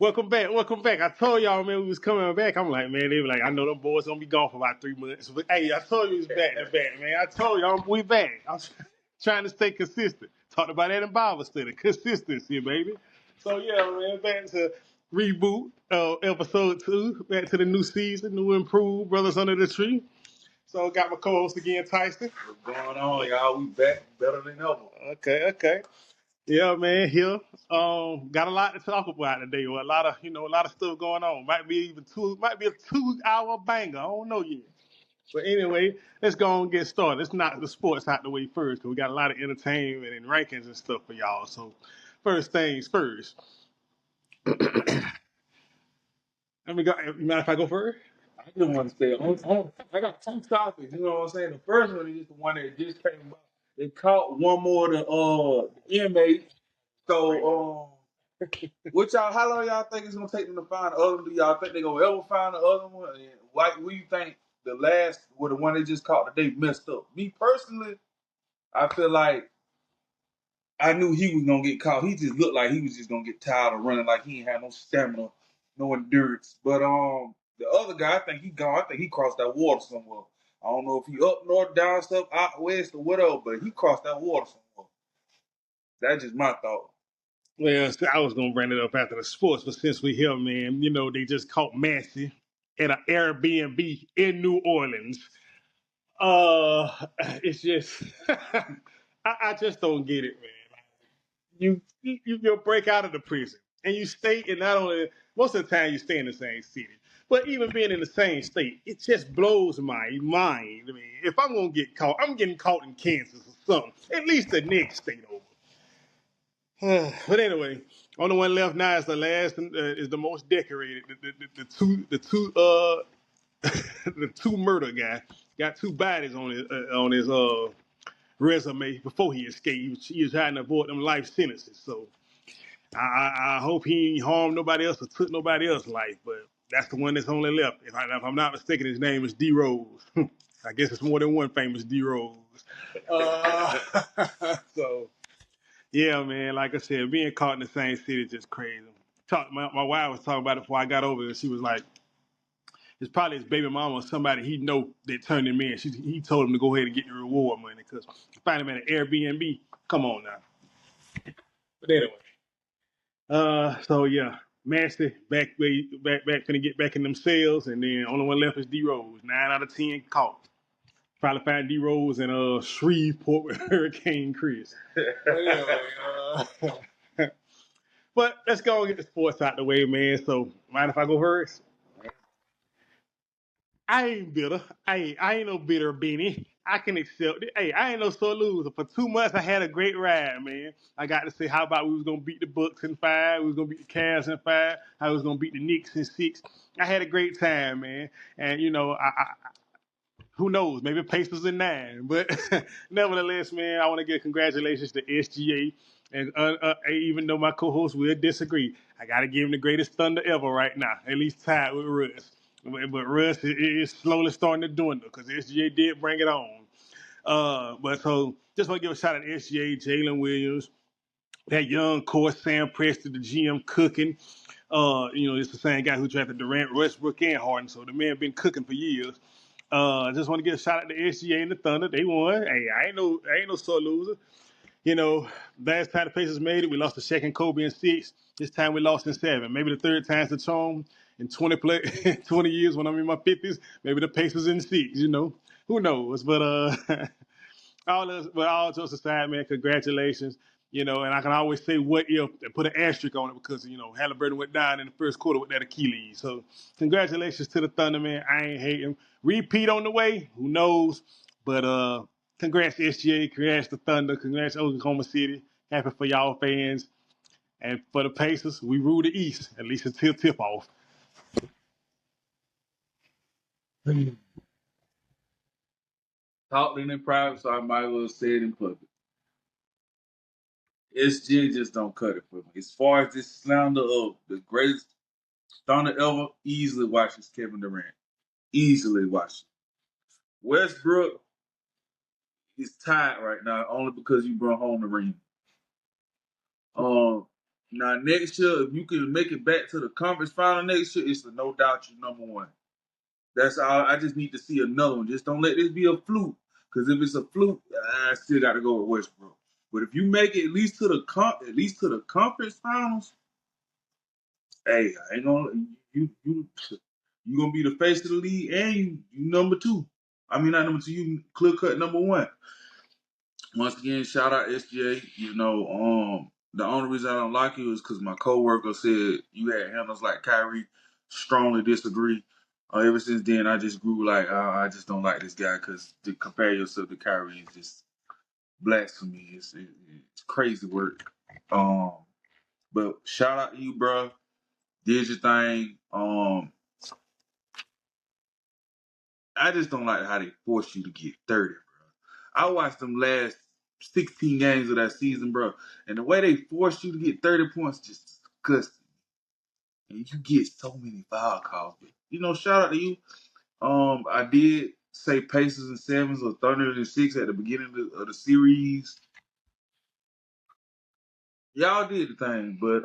Welcome back. Welcome back. I told y'all, man, we was coming back. I'm like, man, they were like, I know them boys gonna be gone for about 3 months. But hey, I told you it was back to back, man. I told y'all we back. I'm trying to stay consistent. Talked about that in Bible study. Consistency, baby. So yeah, man, back to reboot, episode 2. Back to the new season, new improved brothers under the tree. So got my co-host again, Tyson. What's going on, y'all? We back better than ever. Okay. Yeah, man, here. Got a lot to talk about today. Or a lot of stuff going on. Might be a 2 hour banger. I don't know yet. But anyway, let's go and get started. Let's knock the sports out the way first, because we got a lot of entertainment and rankings and stuff for y'all. So, first things first. Let me go. Mind if I go first? I just want to say, I got two topics. You know what I'm saying? The first one is the one that just came out. They caught one more of the inmates. So, what y'all? How long y'all think it's gonna take them to find the other one? Do y'all think they gonna ever find the other one? And why? What do you think the last, or the one they just caught today, messed up? Me personally, I feel like I knew he was gonna get caught. He just looked like he was just gonna get tired of running, like he ain't had no stamina, no endurance. But the other guy, I think he gone. I think he crossed that water somewhere. I don't know if he up north, down south, out west, or whatever, but he crossed that water somewhere. That's just my thought. Well, I was gonna bring it up after the sports, but since we here, man, they just caught Massey at an Airbnb in New Orleans. It's just I just don't get it, man. You'll break out of the prison and you stay in not only most of the time you stay in the same city, but even being in the same state, it just blows my mind. I mean, if I'm gonna get caught, I'm getting caught in Kansas or something. At least the next state over. But anyway, only one left now is the last is the most decorated. The two the two murder guy got two bodies on his resume before he escaped. He was trying to avoid them life sentences. So I hope he ain't harmed nobody else or took nobody else's life, but that's the one that's only left. If I'm not mistaken, his name is D Rose. I guess it's more than one famous D Rose. Uh, so yeah, man. Like I said, being caught in the same city is just crazy. My wife was talking about it before I got over there. She was like, "It's probably his baby mama or somebody he know that turned him in." He told him to go ahead and get the reward money because find him at an Airbnb. Come on now. But anyway. So yeah, Massey back finna get back in themselves, and then only one left is D Rose. 9 out of 10 caught. Probably find D Rose in Shreveport with Hurricane Chris. But anyway, but let's go and get the sports out the way, man. So mind if I go first? I ain't bitter. I ain't no bitter beanie. I can accept it. Hey, I ain't no sore loser. For 2 months, I had a great ride, man. I got to say how about we was gonna beat the Bucks in 5, we was gonna beat the Cavs in 5, I was gonna beat the Knicks in 6. I had a great time, man. And I who knows, maybe Pacers in 9. But nevertheless, man, I want to give congratulations to SGA. And even though my co-host will disagree, I got to give him the greatest thunder ever right now, at least tied with Russ. But Russ is slowly starting to dwindle because SGA did bring it on. But so just want to give a shout out to SGA, Jalen Williams, that young core, Sam Preston, the GM cooking. It's the same guy who drafted Durant, Westbrook, and Harden. So the man been cooking for years. Just want to give a shout out to SGA and the Thunder. They won. Hey, I ain't no sore loser. Last time the Pacers made it, we lost to Shaq and Kobe in 6. This time we lost in 7. Maybe the third time's the charm. In 20 years when I'm in my 50s, maybe the Pacers in 6. Who knows? But all jokes aside, man, congratulations. And I can always say what if and put an asterisk on it because Halliburton went down in the first quarter with that Achilles. So congratulations to the Thunder, man. I ain't hating. Repeat on the way. Who knows? But congrats SGA, congrats to Thunder, congrats Oklahoma City. Happy for y'all fans. And for the Pacers, we rule the East, at least until tip off. Talked in private, so I might as well say it in public. SG just don't cut it for me. As far as this slander of the greatest stunner ever, easily watches Kevin Durant. Easily watches. Westbrook is tied right now only because you brought home the ring. Um, Now next year, if you can make it back to the conference final next year, it's no doubt you're number one. That's all. I just need to see another one. Just don't let this be a fluke. Because if it's a fluke, I still got to go with Westbrook. But if you make it at least to the conference finals, hey, I ain't gonna you gonna be the face of the league, and you number two. I mean, not number two. You clear cut number one. Once again, shout out SGA. The only reason I don't like you is because my coworker said you had handles like Kyrie. Strongly disagree. Ever since then, I just grew like I just don't like this guy because to compare yourself to Kyrie is just blasphemy. It's crazy work. But shout out to you, bro. Did your thing. I just don't like how they force you to get 30, bro. I watched them last 16 games of that season, bro, and the way they forced you to get 30 points just disgusting. And you get so many foul calls. But, shout out to you. I did say Pacers and Sevens or Thunder and Six at the beginning of the series. Y'all did the thing, but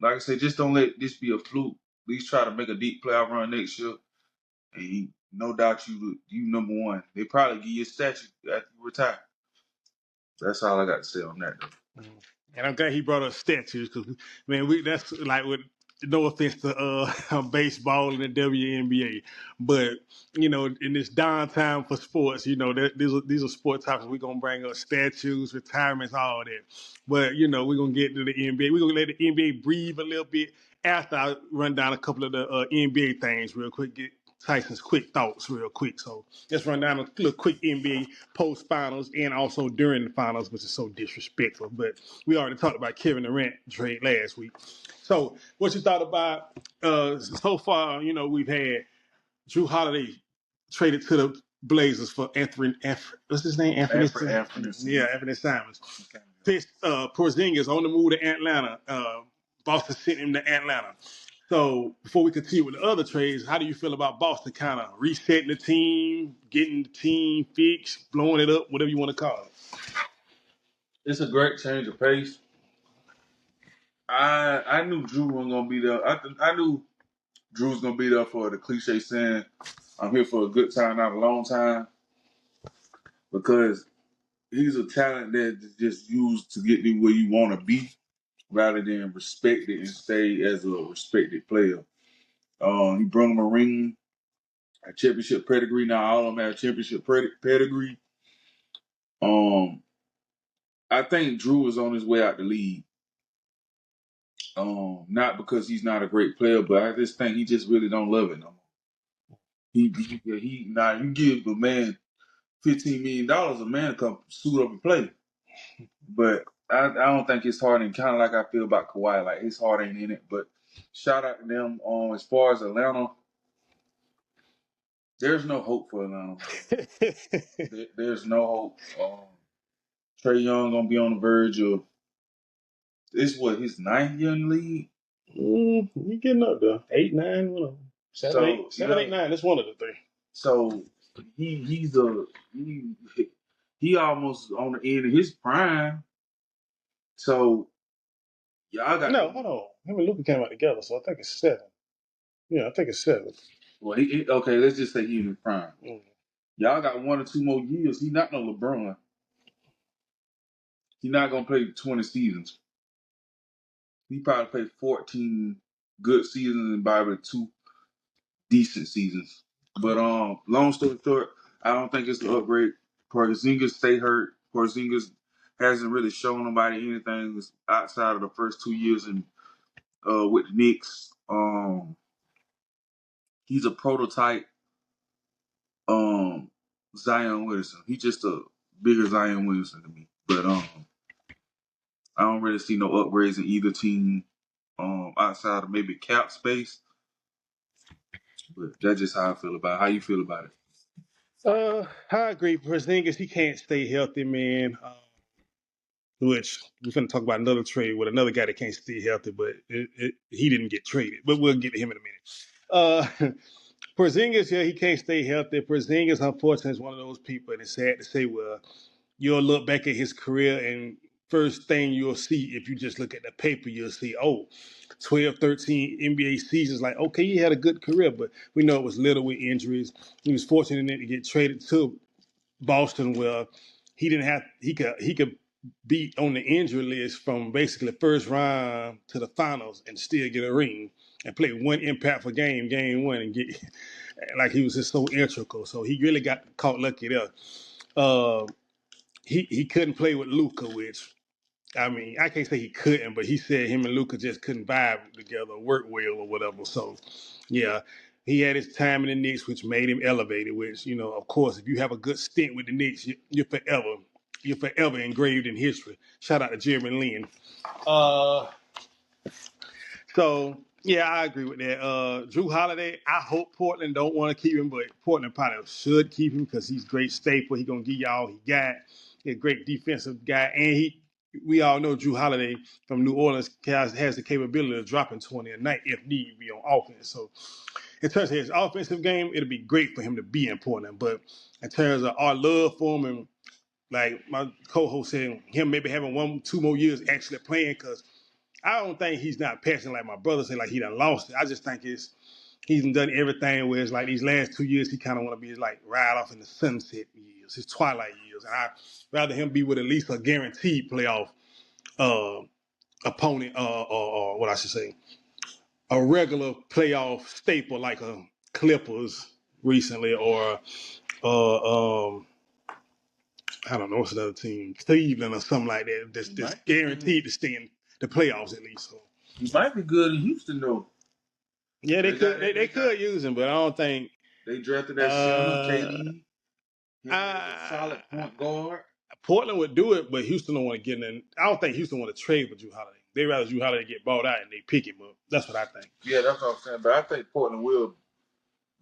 like I said, just don't let this be a fluke. At least try to make a deep playoff run next year. And no doubt you number one. They probably give you a statue after you retire. That's all I got to say on that, though. And I'm glad he brought up statues because, man, that's like with no offense to baseball and the WNBA, but in this downtime for sports, these are sport topics. We're gonna bring up statues, retirements, all that. But we're gonna get to the NBA. We're gonna let the NBA breathe a little bit after I run down a couple of the NBA things real quick. Get Tyson's quick thoughts real quick. So let's run down a little quick NBA post finals and also during the finals, which is so disrespectful. But we already talked about Kevin Durant trade last week. So what you thought about so far? We've had Drew Holiday traded to the Blazers for Anthony. What's his name? Anthony. Yeah, Anthony Simons. Porzingis on the move to Atlanta. Boston sent him to Atlanta. So before we continue with the other trades, how do you feel about Boston kind of resetting the team, getting the team fixed, blowing it up, whatever you want to call it? It's a great change of pace. I knew Drew wasn't gonna be there. I knew Drew was gonna be there for the cliche saying, "I'm here for a good time, not a long time," because he's a talent that's just used to get you where you want to be, rather than respected and stay as a respected player. He brought him a ring, a championship pedigree. Now all of them have championship pedigree. I think Drew is on his way out the league. Not because he's not a great player, but I just think he just really don't love it no more. Now you give a man $15 million, a man to come suit up and play. But I don't think his heart ain't kind of like I feel about Kawhi. Like his heart ain't in it. But shout out to them. As far as Atlanta, there's no hope for Atlanta. There's no hope. Trae Young gonna be on the verge of his 9th year in the league. You getting up there? 8, 9, whatever. 7, 8, 9. That's one of the three. So he almost on the end of his prime. So y'all got hold on. Him and Luka came out together, so I think it's 7. Yeah, I think it's 7. Well, okay. Let's just say he's in his prime. Y'all got 1 or 2 more years. He's not no LeBron. He's not gonna play 20 seasons. He probably played 14 good seasons and probably 2 decent seasons. But long story short, I don't think it's the upgrade. Porzingis stay hurt. Porzingis hasn't really shown nobody anything outside of the first 2 years with the Knicks. He's a prototype Zion Williamson. He's just a bigger Zion Williamson to me. But I don't really see no upgrades in either team outside of maybe cap space. But that's just how I feel about it. How you feel about it? I agree. Porzingis, he can't stay healthy, man. Which we're going to talk about another trade with another guy that can't stay healthy, but he didn't get traded. But we'll get to him in a minute. Porzingis, yeah, he can't stay healthy. Porzingis, unfortunately, is one of those people, and it's sad to say, well, you'll look back at his career and first thing you'll see if you just look at the paper. You'll see, 12, 13 NBA seasons. Like, okay, he had a good career, but we know it was little with injuries. He was fortunate to get traded to Boston, where he could be on the injury list from basically the first round to the finals and still get a ring and play one impactful game one, and get like he was just so integral. So he really got caught lucky there. Uh, he couldn't play with Luka, which I mean, I can't say he couldn't, but he said him and Luka just couldn't vibe together, work well, or whatever. So, yeah, he had his time in the Knicks, which made him elevated. Which, of course, if you have a good stint with the Knicks, you're forever engraved in history. Shout out to Jeremy Lin. Uh, so yeah, I agree with that. Drew Holiday, I hope Portland don't want to keep him, but Portland probably should keep him because he's a great staple. He's gonna give y'all he got. He's a great defensive guy, and we all know Drew Holiday from New Orleans has the capability of dropping 20 a night if need be on offense. So in terms of his offensive game, it'll be great for him to be in Portland. But in terms of our love for him, and like my co-host said, him maybe having 1-2 more years actually playing, because I don't think he's not passionate like my brother said, like he done lost it. I just think he's done everything where it's like these last 2 years he kind of want to be like ride off in the sunset years, his twilight years. And I'd rather him be with at least a guaranteed playoff opponent, or what I should say, a regular playoff staple like a Clippers recently, or I don't know what's another team, Cleveland or something like that. That's guaranteed to stay in the playoffs at least. So he might be good in Houston though. yeah, they could use him, but I don't think they drafted that center, KD. A solid point guard. Portland would do it, but Houston don't want to get in. I don't think Houston want to trade for Drew Holiday. They rather Drew Holiday get bought out and they pick him up. That's what I think. Yeah, that's what I'm saying. But I think Portland will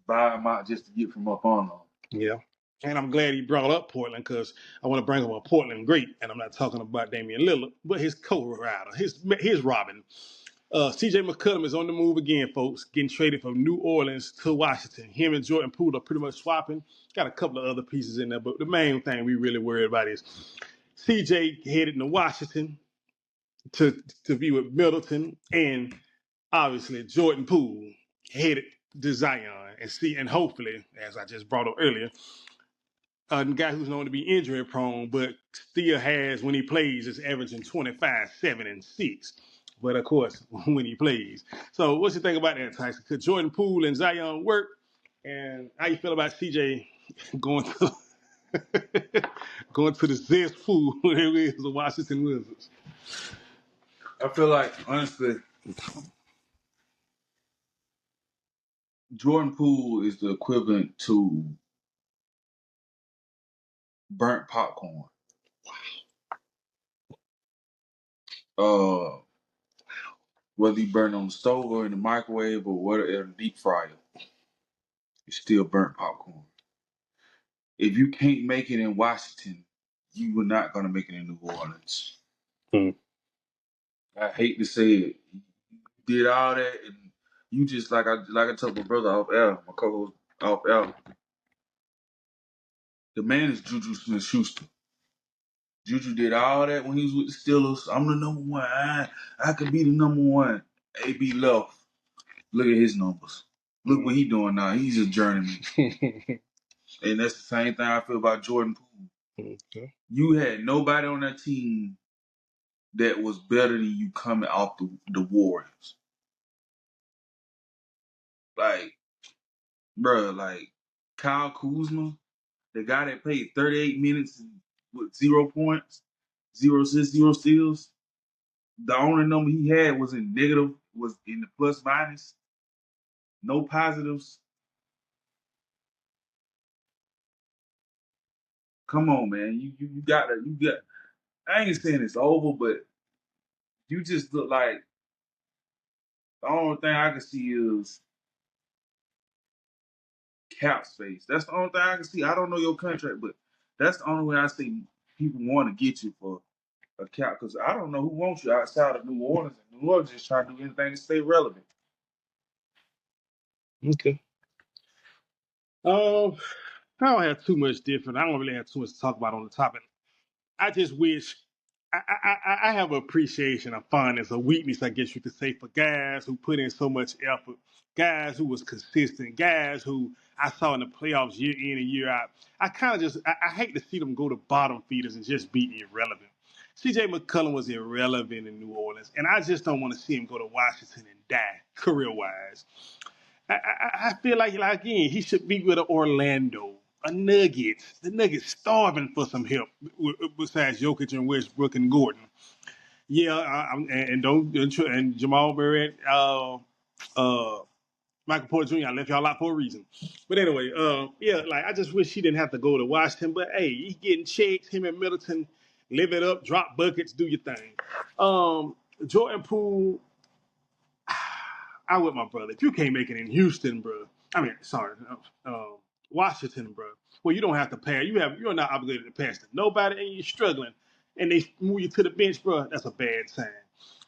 buy him out just to get from up on them. Yeah. And I'm glad he brought up Portland, because I want to bring up a Portland great, and I'm not talking about Damian Lillard, but his co-rider, his Robin. CJ McCollum is on the move again, folks, getting traded from New Orleans to Washington. Him and Jordan Poole are pretty much swapping. Got a couple of other pieces in there, but the main thing we really worried about is CJ headed to Washington to be with Middleton, and obviously Jordan Poole headed to Zion, and hopefully, as I just brought up earlier, a guy who's known to be injury prone, but still has, when he plays, is averaging 25, 7, and 6. But of course, when he plays. So what's you think about that, Tyson? Could Jordan Poole and Zion work? And how you feel about CJ going to going to the cesspool where it is the Washington Wizards? I feel like, honestly, Jordan Poole is the equivalent to burnt popcorn. Whether you burn on the stove or in the microwave or whatever, in the deep fryer, it's still burnt popcorn. If you can't make it in Washington, you are not gonna make it in New Orleans. I hate to say it. You did all that, and you just like I told my brother off air, my co-host off air. The man is Juju Smith-Schuster. Juju did all that when he was with the Steelers. I'm the number one. I could be the number one. AB left. Look at his numbers. Look what he's doing now. He's a journeyman. And that's the same thing I feel about Jordan Poole. Okay. You had nobody on that team that was better than you coming off the Warriors. Like, bro, like Kyle Kuzma, the guy that played 38 minutes with 0 points, 0 assists, 0 steals. The only number he had was in the plus minus. No positives. Come on, man. You got. I ain't saying it's over, but you just look like the only thing I can see is cap space. That's the only thing I can see. I don't know your contract, but that's the only way I see people want to get you for a cap, because I don't know who wants you outside of New Orleans. And New Orleans just trying to do anything to stay relevant. Okay. I don't have too much different. I don't really have too much to talk about on the topic. I just wish I have appreciation, a fondness, a weakness, I guess you could say, for guys who put in so much effort, guys who was consistent, guys who I saw in the playoffs year in and year out. I kind of I hate to see them go to bottom feeders and just be irrelevant. CJ McCollum was irrelevant in New Orleans, and I just don't want to see him go to Washington and die career wise. I feel like again, he should be with an Orlando, a Nuggets. The Nuggets starving for some help besides Jokic and Westbrook and Gordon. Yeah, and don't and Jamal Murray, uh, Michael Porter Jr. I left y'all out for a reason. But anyway, yeah, like I just wish he didn't have to go to Washington. But hey, he getting checks. Him and Middleton, live it up, drop buckets, do your thing. Jordan Poole, I with my brother. If you can't make it in Houston, bro, I mean, sorry, Washington, bro. Well, you don't have to pass. You're not obligated to pass to nobody, and you're struggling, and they move you to the bench, bro. That's a bad sign.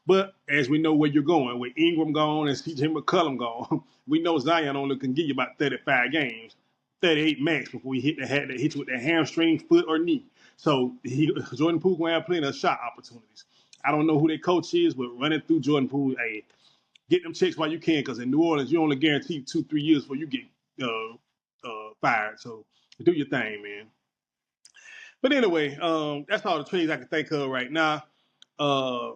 But as we know where you're going, with Ingram gone and CJ McCollum gone, we know Zion only can give you about 35 games, 38 max before he hit you with that hamstring, foot, or knee. So Jordan Poole going to have plenty of shot opportunities. I don't know who their coach is, but running through Jordan Poole, hey, get them checks while you can, because in New Orleans, you only guarantee 2-3 years before you get fired. So do your thing, man. But anyway, that's all the trades I can think of right now. Uh,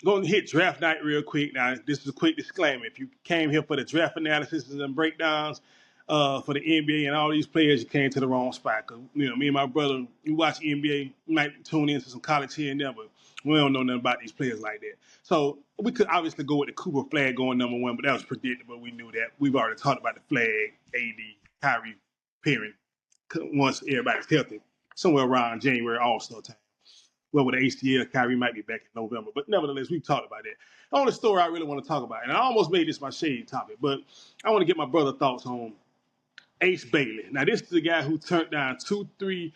Going to hit draft night real quick. Now, this is a quick disclaimer. If you came here for the draft analysis and breakdowns for the NBA and all these players, you came to the wrong spot. Cause me and my brother, we watch NBA, we might tune into some college here and there, but we don't know nothing about these players like that. So we could obviously go with the Cooper flag going number one, but that was predictable. We knew that. We've already talked about the flag, AD, Kyrie, pairing once everybody's healthy, somewhere around January All-Star time. Well, with the ACL, Kyrie might be back in November. But nevertheless, we've talked about that. The only story I really want to talk about, and I almost made this my shade topic, but I want to get my brother's thoughts on Ace Bailey. Now, this is the guy who turned down 2-3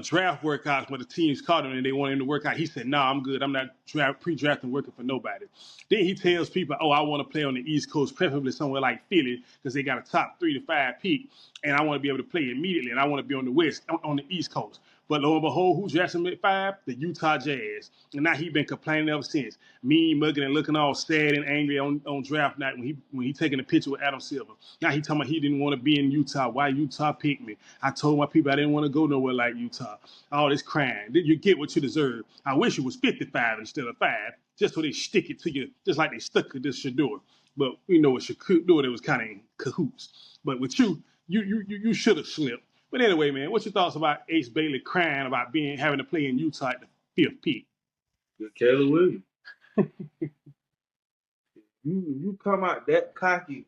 draft workouts when the teams called him and they wanted him to work out. He said, "Nah, I'm good. I'm not pre-drafting working for nobody." Then he tells people, "Oh, I want to play on the East Coast, preferably somewhere like Philly, because they got a top 3 to 5 pick, and I want to be able to play immediately, and I want to be on the East Coast." But lo and behold, who drafted him at 5? The Utah Jazz. And now he's been complaining ever since. Mean, mugging, and looking all sad and angry on draft night when he taking a picture with Adam Silver. Now he talking about he didn't want to be in Utah. Why Utah picked me? I told my people I didn't want to go nowhere like Utah. All this crying. You get what you deserve. I wish it was 55 instead of 5, just so they stick it to you, just like they stuck to this Shador. But we know with Shador, it was kind of in cahoots. But with you should have slipped. But anyway, man, what's your thoughts about Ace Bailey crying about having to play in Utah at the 5th pick? Caleb Williams. you come out that cocky,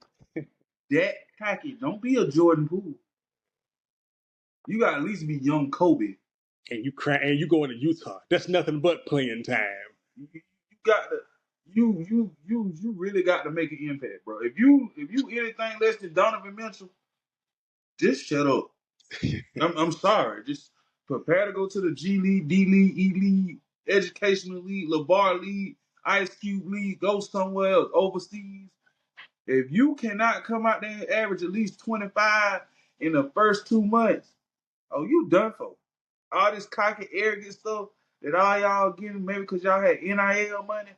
don't be a Jordan Poole. You got to at least be young Kobe. And you going to Utah. That's nothing but playing time. You got to you really got to make an impact, bro. If you anything less than Donovan Mitchell, just shut up. I'm sorry. Just prepare to go to the G League, D League, E League, Educational League, LeVar League, Ice Cube League. Go somewhere else overseas. If you cannot come out there and average at least 25 in the first 2 months, oh, you done for. All this cocky, arrogant stuff that all y'all getting, maybe because y'all had NIL money.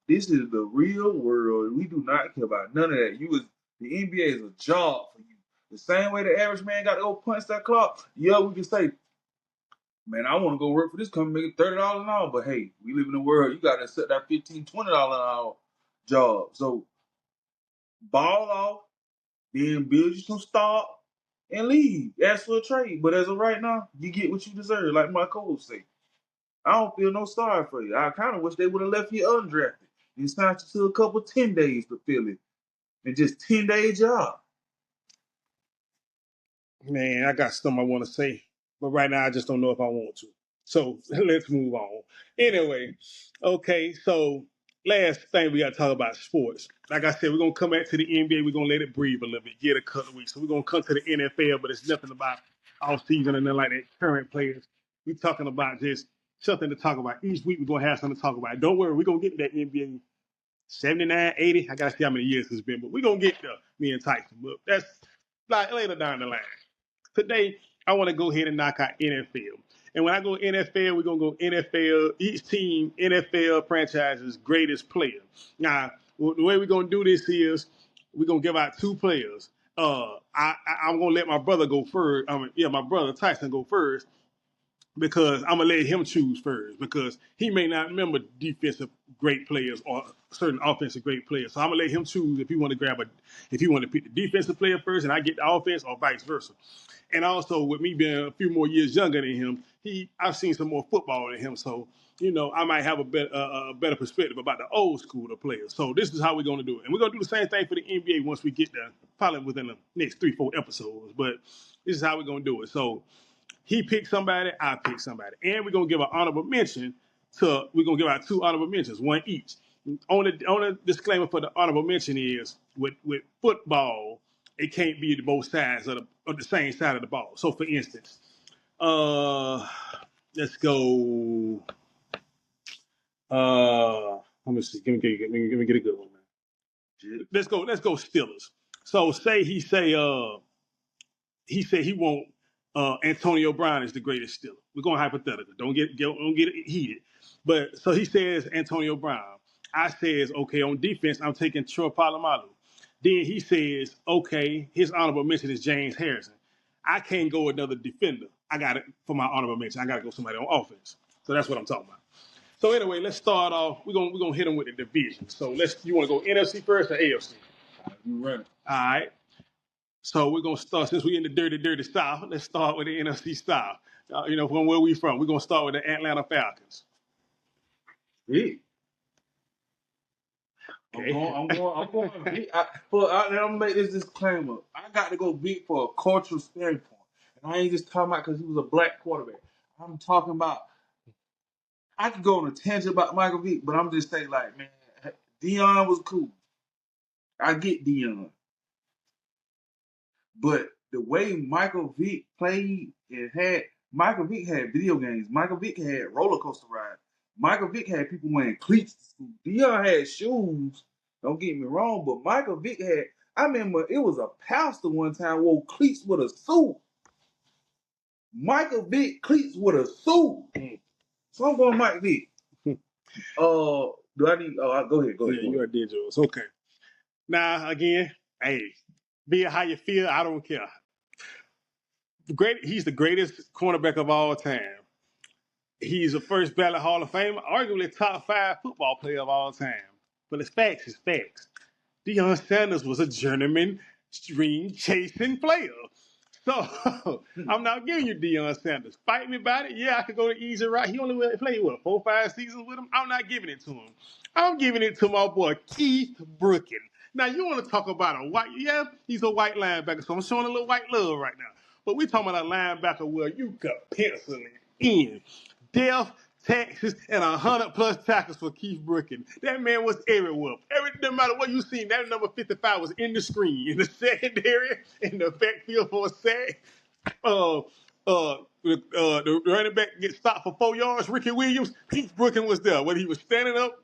This is the real world. We do not care about none of that. The NBA is a job for you. The same way the average man got to go punch that clock. Yeah, we can say, man, I want to go work for this company, make $30 an hour. But hey, we live in a world, you got to accept that $15, $20 an hour job. So ball off, then build you some stock and leave. Ask for a trade. But as of right now, you get what you deserve, like my coach say. I don't feel no sorry for you. I kind of wish they would have left you undrafted and signed you to a couple 10 days to fill it. And just 10-day job. Man, I got something I want to say, but right now I just don't know if I want to. So let's move on. Anyway, okay, so last thing we got to talk about sports. Like I said, we're going to come back to the NBA. We're going to let it breathe a little bit, get a couple of weeks. So we're going to come to the NFL, but it's nothing about off season and nothing like that, current players. We're talking about just something to talk about. Each week we're going to have something to talk about. Don't worry, we're going to get to that NBA 79, 80. I got to see how many years it's been, but we're going to get there, me and Tyson. But that's like later down the line. Today, I want to go ahead and knock out NFL. And when I go NFL, we're gonna go NFL, each team, NFL franchise's greatest player. Now, the way we're gonna do this is we're gonna give out 2 players. I'm gonna let my brother go first. My brother Tyson go first because I'm gonna let him choose first because he may not remember defensive great players or certain offensive great players. So I'm gonna let him choose if he want to pick the defensive player first and I get the offense or vice versa. And also with me being a few more years younger than him, I've seen some more football than him. So I might have a better perspective about the old school of players. So this is how we're gonna do it, and we're gonna do the same thing for the NBA once we get there, probably within the next 3-4 episodes. But this is how we're gonna do it. So he picked somebody, I picked somebody. And we're gonna give an honorable mention we're gonna give out 2 honorable mentions, one each. Only disclaimer for the honorable mention is with football, it can't be both sides of the same side of the ball. So for instance, let's go let me see. Give me get a good one, man. Let's go Steelers. So say he said he want Antonio Brown is the greatest Steeler. We're going hypothetical. Don't get it heated. But so he says Antonio Brown. I says, okay, on defense, I'm taking Troy Polamalu. Then he says, okay, his honorable mention is James Harrison. I can't go another defender. I got it for my honorable mention. I got to go somebody on offense. So that's what I'm talking about. So anyway, let's start off. We're gonna hit them with the division. So you want to go NFC first or AFC? You ready? All right. So we're gonna start since we're in the dirty South. Let's start with the NFC South. From where we from. We're gonna start with the Atlanta Falcons. Yeah. Okay. I'm going big. I'm gonna make this disclaimer. I got to go big for a cultural standpoint, and I ain't just talking about because he was a black quarterback. I'm talking about. I could go on a tangent about Michael Vick, but I'm just saying, like, man, Deion was cool. I get Deion, but the way Michael Vick played, Michael Vick had video games. Michael Vick had roller coaster rides. Michael Vick had people wearing cleats to school. Deion had shoes. Don't get me wrong, but Michael Vick had. I remember it was a pastor one time wore cleats with a suit. Michael Vick cleats with a suit. So I'm going Mike Vick. Do I need? Oh, go ahead. Yeah, you already did yours. Okay. Now again, hey, be it how you feel, I don't care. He's the greatest cornerback of all time. He's a first ballot Hall of Fame, arguably top 5 football player of all time. But it's facts. Deion Sanders was a journeyman string chasing player. So I'm not giving you Deion Sanders. Fight me about it. Yeah, I could go the easy route. He only played 4-5 seasons with him. I'm not giving it to him. I'm giving it to my boy Keith Brookin. Now you want to talk about a white? Yeah, he's a white linebacker. So I'm showing a little white love right now. But we're talking about a linebacker where you could pencil it in. Death, taxes, and 100+ tackles for Keith Brookin. That man was everywhere. No matter what you seen, that number 55 was in the screen, in the secondary, in the backfield for a sack. The running back gets stopped for 4 yards. Ricky Williams, Keith Brookin was there. Whether he was standing up,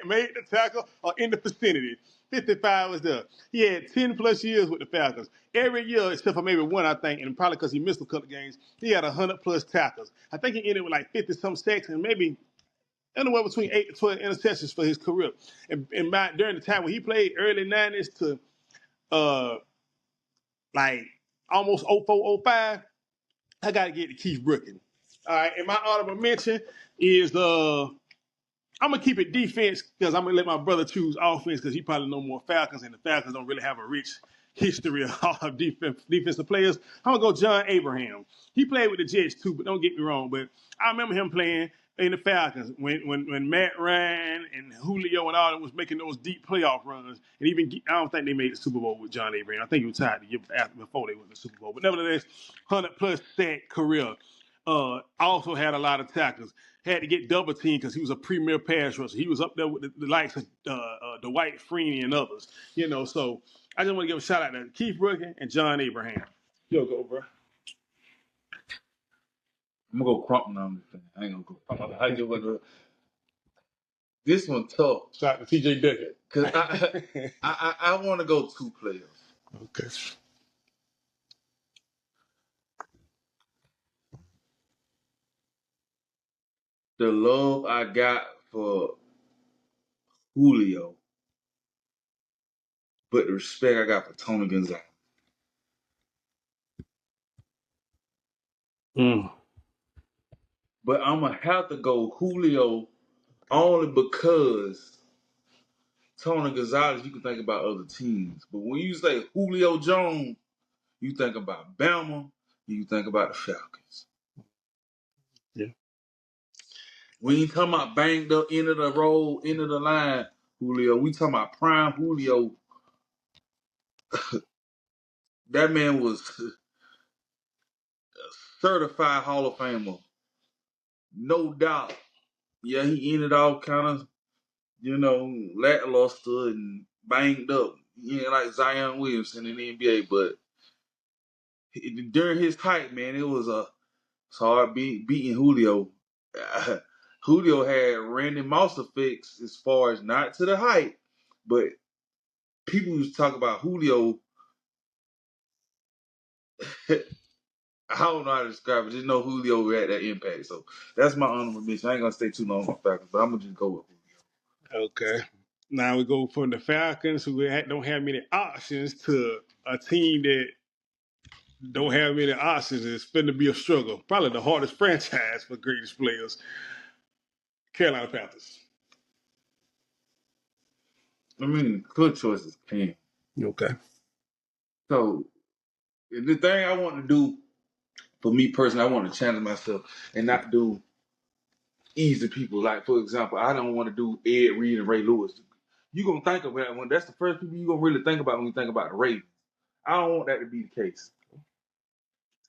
made the tackle, or in the vicinity. 55 was there. He had 10+ years with the Falcons. Every year, except for maybe one, I think, and probably because he missed a couple games, he had 100+ tackles. I think he ended with like 50-some sacks and maybe anywhere between 8 to 12 interceptions for his career. And during the time when he played, early 90s to like almost 04, 05, I got to get to Keith Brookin. All right, and my honorable mention is I'm gonna keep it defense because I'm gonna let my brother choose offense because he probably know more Falcons, and the Falcons don't really have a rich history of defensive players. I'm gonna go John Abraham. He played with the Jets too, but don't get me wrong. But I remember him playing in the Falcons when Matt Ryan and Julio and all them was making those deep playoff runs, and even I don't think they made the Super Bowl with John Abraham. I think he retired the year before they went to the Super Bowl. But nevertheless, 100+ sack career. Also had a lot of tackles. Had to get double teamed because he was a premier pass rusher. He was up there with the likes of Dwight Freeney and others. So I just want to give a shout out to Keith Brookin and John Abraham. Yo, go, bro. I'm gonna go Crump now. I ain't gonna go Crump. This one tough. Shout out to TJ Duckett. Cause I want to go 2 players. Okay. the love I got for Julio, but the respect I got for Tony Gonzalez. Mm. But I'm gonna have to go Julio only because Tony Gonzalez, you can think about other teams. But when you say Julio Jones, you think about Bama, you think about the Falcons. Yeah. We ain't talking about banged up, end of the road, end of the line, Julio. We talking about prime Julio. That man was a certified Hall of Famer. No doubt. Yeah, he ended off kind of, lackluster and banged up. He ain't like Zion Williamson in the NBA, but during his height, man, it's hard beating Julio. Julio had Randy Moss effects as far as not to the height, but people used to talk about Julio. I don't know how to describe it. Just know Julio had that impact. So that's my honorable mention. I ain't gonna stay too long on Falcons, but I'm gonna just go with Julio. Okay. Now we go from the Falcons, who don't have many options, to a team that don't have many options. It's going to be a struggle. Probably the hardest franchise for greatest players. Carolina Panthers. I mean, good choices came. Okay. So the thing I want to do for me personally, I want to challenge myself and not do easy people. Like, for example, I don't want to do Ed Reed and Ray Lewis. You're going to think about when that's the first people you're going to really think about when you think about the Ravens. I don't want that to be the case.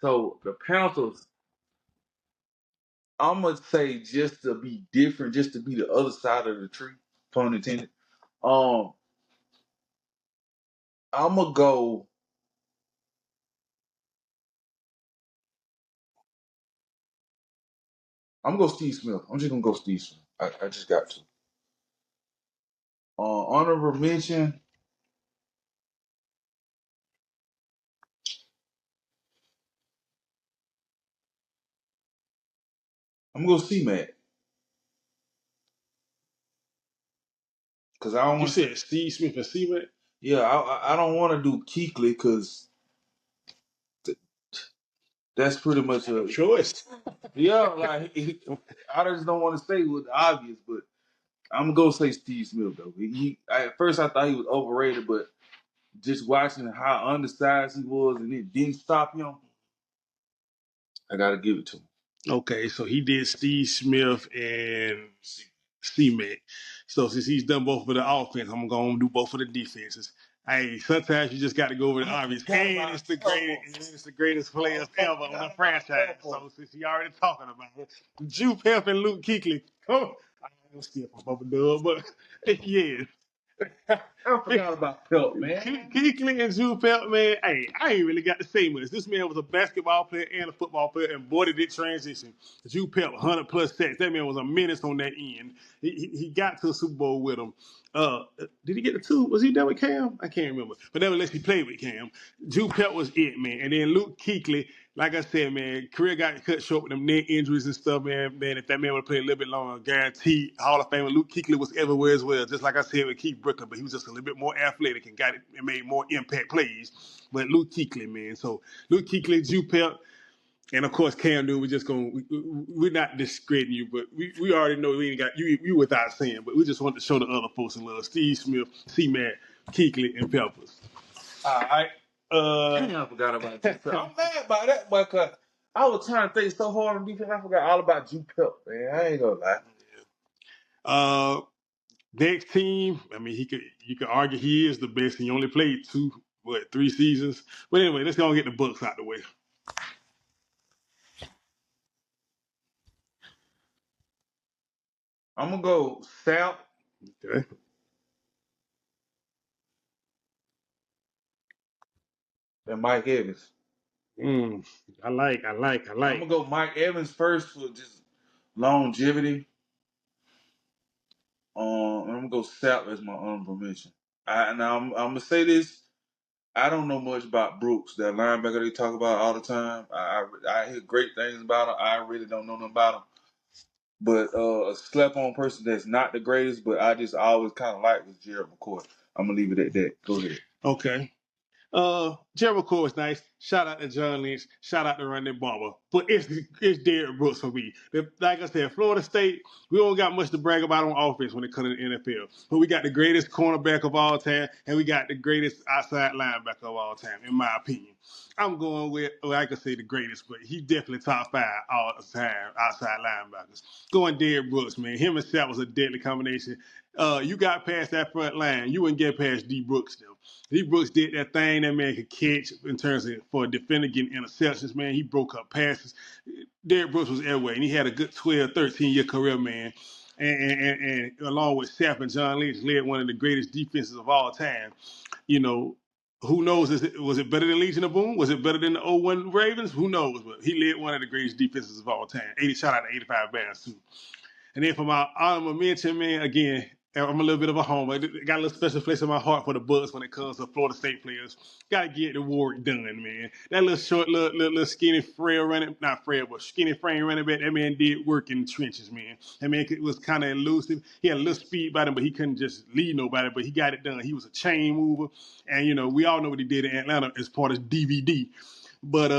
So the Panthers, I'm going to say just to be different, just to be the other side of the tree, pun intended. Um, I'm going to go. I'm going to go Steve Smith. I'm just going to go Steve Smith. I just got to. Honorable mention. I'm going to go C-Mac. Because I don't You want to say. said Steve Smith and Seaman? Yeah, I don't want to do Keekly because that's pretty much a choice. yeah. Like I just don't want to say what's obvious, but I'm gonna say Steve Smith though. At first I thought he was overrated, but just watching how undersized he was and it didn't stop him, I gotta give it to him. Okay, so he did Steve Smith and C-Mac. So since he's done both for the offense, I'm going to do both for the defenses. Hey, sometimes you just got to go over the obvious. And it's the greatest players ever on the franchise. So since he already talking about it, Drew Pep and Luke Kuechly. Come on. I ain't gonna skip him over dub, but yeah. I forgot about Pelt, man. Kuechly and Drew Pep, man. Hey, I ain't really got to say much. This man was a basketball player and a football player, and boy did it transition. Drew Pep, 100 plus sacks. That man was a menace on that end. He got to a Super Bowl with him. Did he get the two? Was he done with Cam? I can't remember. But nevertheless, he played with Cam. Drew Pep was it, man. And then Luke Kuechly, like I said, man, career got cut short with them neck injuries and stuff, man. Man, if that man would have played a little bit longer, guaranteed Hall of Famer. Luke Kuechly was everywhere as well, just like I said with Keith Brooklyn, but he was just a little bit more athletic and got it and made more impact plays. But Luke Kuechly, man. So Luke Kuechly, Drew Pep, and of course Cam Newton. We're not discrediting you, but we already know we ain't got you without saying. But we just want to show the other folks some love. Steve Smith, C-Mac, Kuechly, and Peppers. All right. I forgot about Drew Pelt. I'm mad about that, because I was trying to think so hard on defense. I forgot all about Drew Pelt, man. I ain't gonna lie. Next team, I mean, you could argue he is the best. He only played 3 seasons. But anyway, let's go and get the Bucks out the way. I'm gonna go Sap. Okay. And Mike Evans. I like. I'm gonna go Mike Evans first for just longevity. I'm gonna go Sap as my honorable mention. Now I'm gonna say this. I don't know much about Brooks, that linebacker they talk about all the time. I hear great things about him. I really don't know nothing about him. But a slept on person that's not the greatest, but I just always kind of like was Jared McCoy. I'm gonna leave it at that. Go ahead. Okay. Jericho is nice. Shout out to John Lynch. Shout out to Randy Barber. But it's Derrick Brooks for me. Like I said, Florida State, we don't got much to brag about on offense when it comes to the NFL. But we got the greatest cornerback of all time, and we got the greatest outside linebacker of all time, in my opinion. I'm going with, well, I could say the greatest, but he definitely top 5 all the time outside linebackers. Going Derrick Brooks, man. Him and Seth was a deadly combination. You got past that front line, you wouldn't get past D Brooks though. D Brooks did that thing that man could catch in terms of for a defender getting interceptions, man. He broke up passes. Derrick Brooks was airway, and he had a good 12, 13-year career, man. And along with Seth and John Lynch, led one of the greatest defenses of all time. You know, who knows? Was it better than Legion of Boom? Was it better than the 01 Ravens? Who knows? But he led one of the greatest defenses of all time. 80 shout out to 85 Bears, too. And then for my honorable mention, man, again, I'm a little bit of a homer. Got a little special place in my heart for the Bucks when it comes to Florida State players. Got to get the work done, man. That little short, little skinny, frail running, not frail, but skinny frame running back, that man did work in the trenches, man. That man was kind of elusive. He had a little speed about him, but he couldn't just lead nobody, but he got it done. He was a chain mover. And, we all know what he did in Atlanta as part of DVD. But,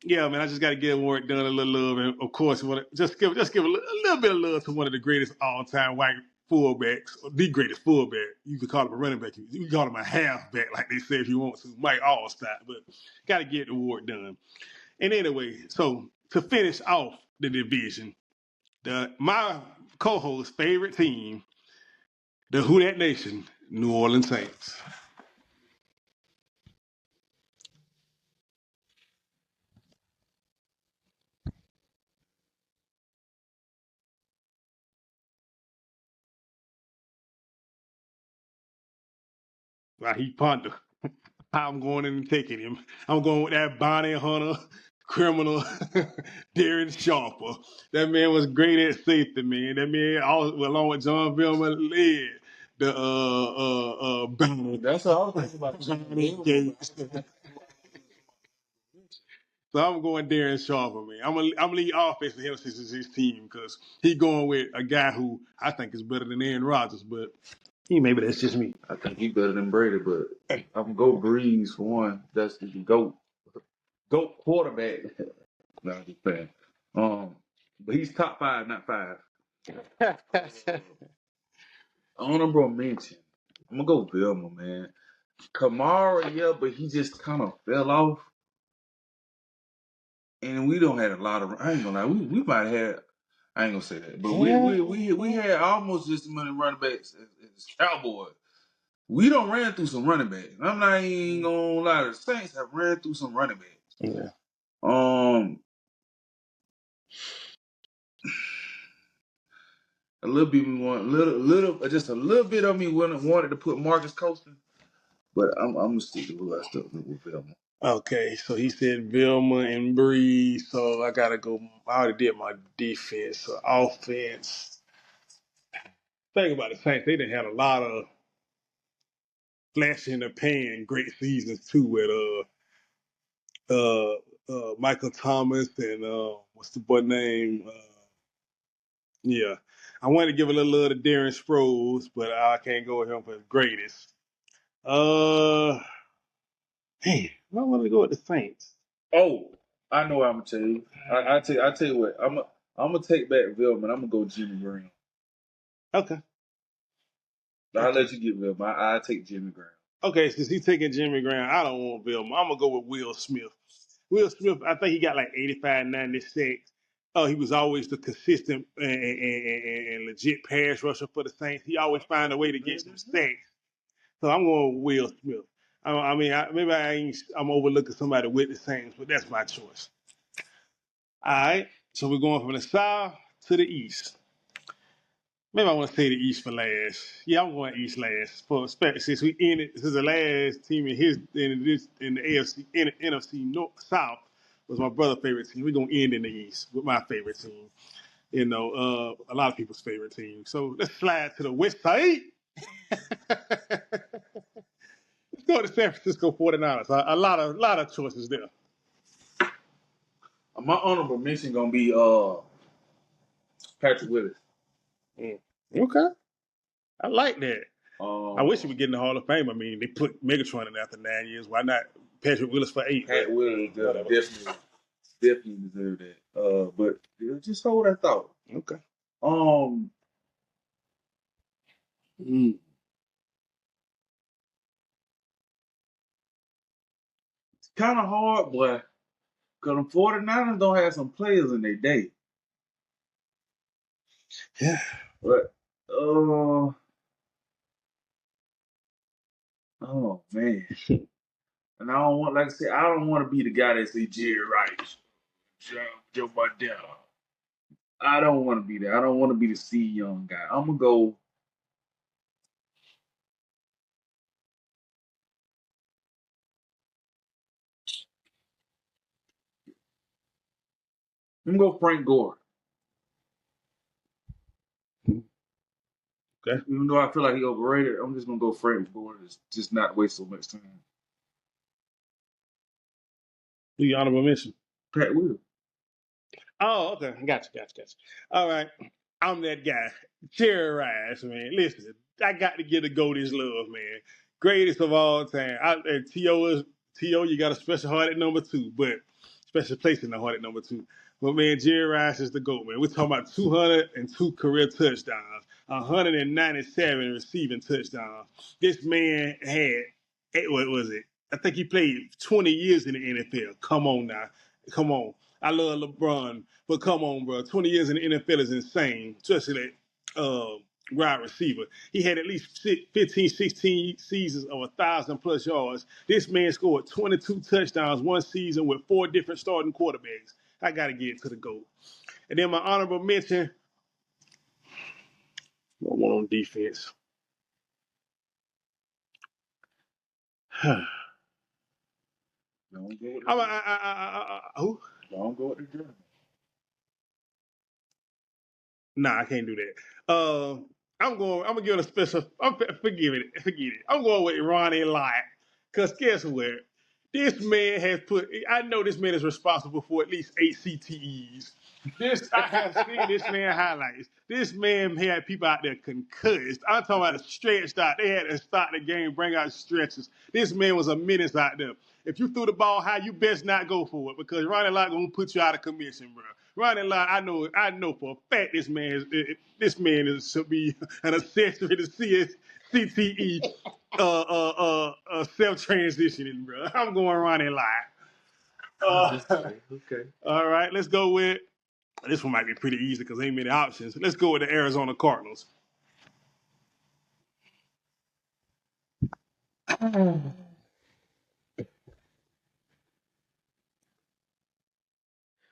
yeah, man, I just got to get work done, a little love, and of course, just give a little bit of love to one of the greatest all-time white fullbacks, the greatest fullback. You could call him a running back. You can call him a halfback, like they say if you want to, Mike Allstott. But got to get the work done. And anyway, so to finish off the division, my co-host's favorite team, the Who Dat Nation, New Orleans Saints. Like he ponder. I'm going in and taking him. I'm going with that Bonnie Hunter criminal Darren Sharper. That man was great at safety, man. That man, along with John Vilma, led the battle. That's all I was thinking about. So I'm going Darren Sharper, man. I'm lead offense for him since it's his team because he going with a guy who I think is better than Aaron Rodgers, but maybe that's just me. I think he's better than Brady, but I'm gonna go Breeze for one. That's the GOAT quarterback. No, I'm just saying. But he's top 5, not 5. Honorable mention. I'm gonna go Vilma, man. Kamara, yeah, but he just kind of fell off. And we don't have a lot of. I ain't gonna lie. We might have. I ain't gonna say that, but we had almost just as many running backs as Cowboys. We don't ran through some running backs. I'm not even gonna lie. The Saints have ran through some running backs. Yeah. A little bit just a little bit of me wanted to put Marcus Colston, but I'm gonna stick to who I stuck with Vilma. Okay, so he said Vilma and Breeze, so I gotta go. I already did my defense. So offense. Think about the Saints. They didn't have a lot of flash in the pan great seasons too with Michael Thomas and what's the boy name? Yeah. I wanted to give a little love to Darren Sproles, but I can't go with him for the greatest. Man, I want to go with the Saints. Oh, I know what I'm gonna tell you. I tell you what. I'm gonna take back Vilma. I'm gonna go Jimmy Graham. Okay. I'll let you get Vilma. I take Jimmy Graham. Okay, since he's taking Jimmy Graham, I don't want Vilma. I'm gonna go with Will Smith. Will Smith, I think he got like 85, 96. Oh, he was always the consistent and legit pass rusher for the Saints. He always find a way to get some sacks. So I'm going with Will Smith. I'm overlooking somebody with the Saints, but that's my choice. All right, so we're going from the south to the east. Maybe I want to say the East for last. Yeah, I'm going East last. For since we ended, this is the last team in the AFC in the NFC North South was my brother's favorite team. We're gonna end in the East with my favorite team. A lot of people's favorite team. So let's slide to the West Side. Let's go to San Francisco 49ers. A lot of choices there. My honorable mention gonna be Patrick Willis. Okay, I like that. I wish he would get in the Hall of Fame. I mean, they put Megatron in after 9 years. Why not Patrick Willis for 8? Pat Willis definitely deserve that. But just hold that thought. Okay. It's kind of hard, boy, because the 49ers don't have some players in their day. Yeah. But, oh, man. And I don't want, like I said, I don't want to be the guy that say Jerry Rice, Joe Bardell. I don't want to be that. I don't want to be the C young guy. I'm gonna go. Frank Gore. Okay. Even though I feel like he overrated, I'm just gonna go Frank Gore. Just not waste so much time. Who you honorable mention? Pat Willis. Oh, okay. Gotcha. All right. I'm that guy. Jerry Rice, man. Listen, I got to give the GOAT his love, man. Greatest of all time. T.O., you got a special heart at number 2, but special place in the heart at number 2. But, man, Jerry Rice is the GOAT, man. We're talking about 202 career touchdowns, 197 receiving touchdowns. This man had, what was it? I think he played 20 years in the NFL. Come on now. Come on. I love LeBron, but come on, bro. 20 years in the NFL is insane, especially that wide receiver. He had at least 15, 16 seasons of 1,000+ yards. This man scored 22 touchdowns one season with 4 different starting quarterbacks. I got to get it to the GOAT. And then my honorable mention, one on defense. Don't go with Who? Don't go with the German. Nah, I can't do that. I'm gonna give it a special. Forgive it. I'm going with Ronnie Lott, cause guess what? This man has put. I know this man is responsible for at least 8 CTEs. I have seen this man highlights. This man had people out there concussed. I'm talking about stretched out. They had to start the game, bring out stretches. This man was a menace out there. If you threw the ball high, you best not go for it because Ronnie Lott gonna put you out of commission, bro. Ronnie Lott, I know for a fact this man should be an accessory to CTE self-transitioning, bro. I'm going Ronnie Lott. Okay. All right, let's go with this one. Might be pretty easy because ain't many options. Let's go with the Arizona Cardinals.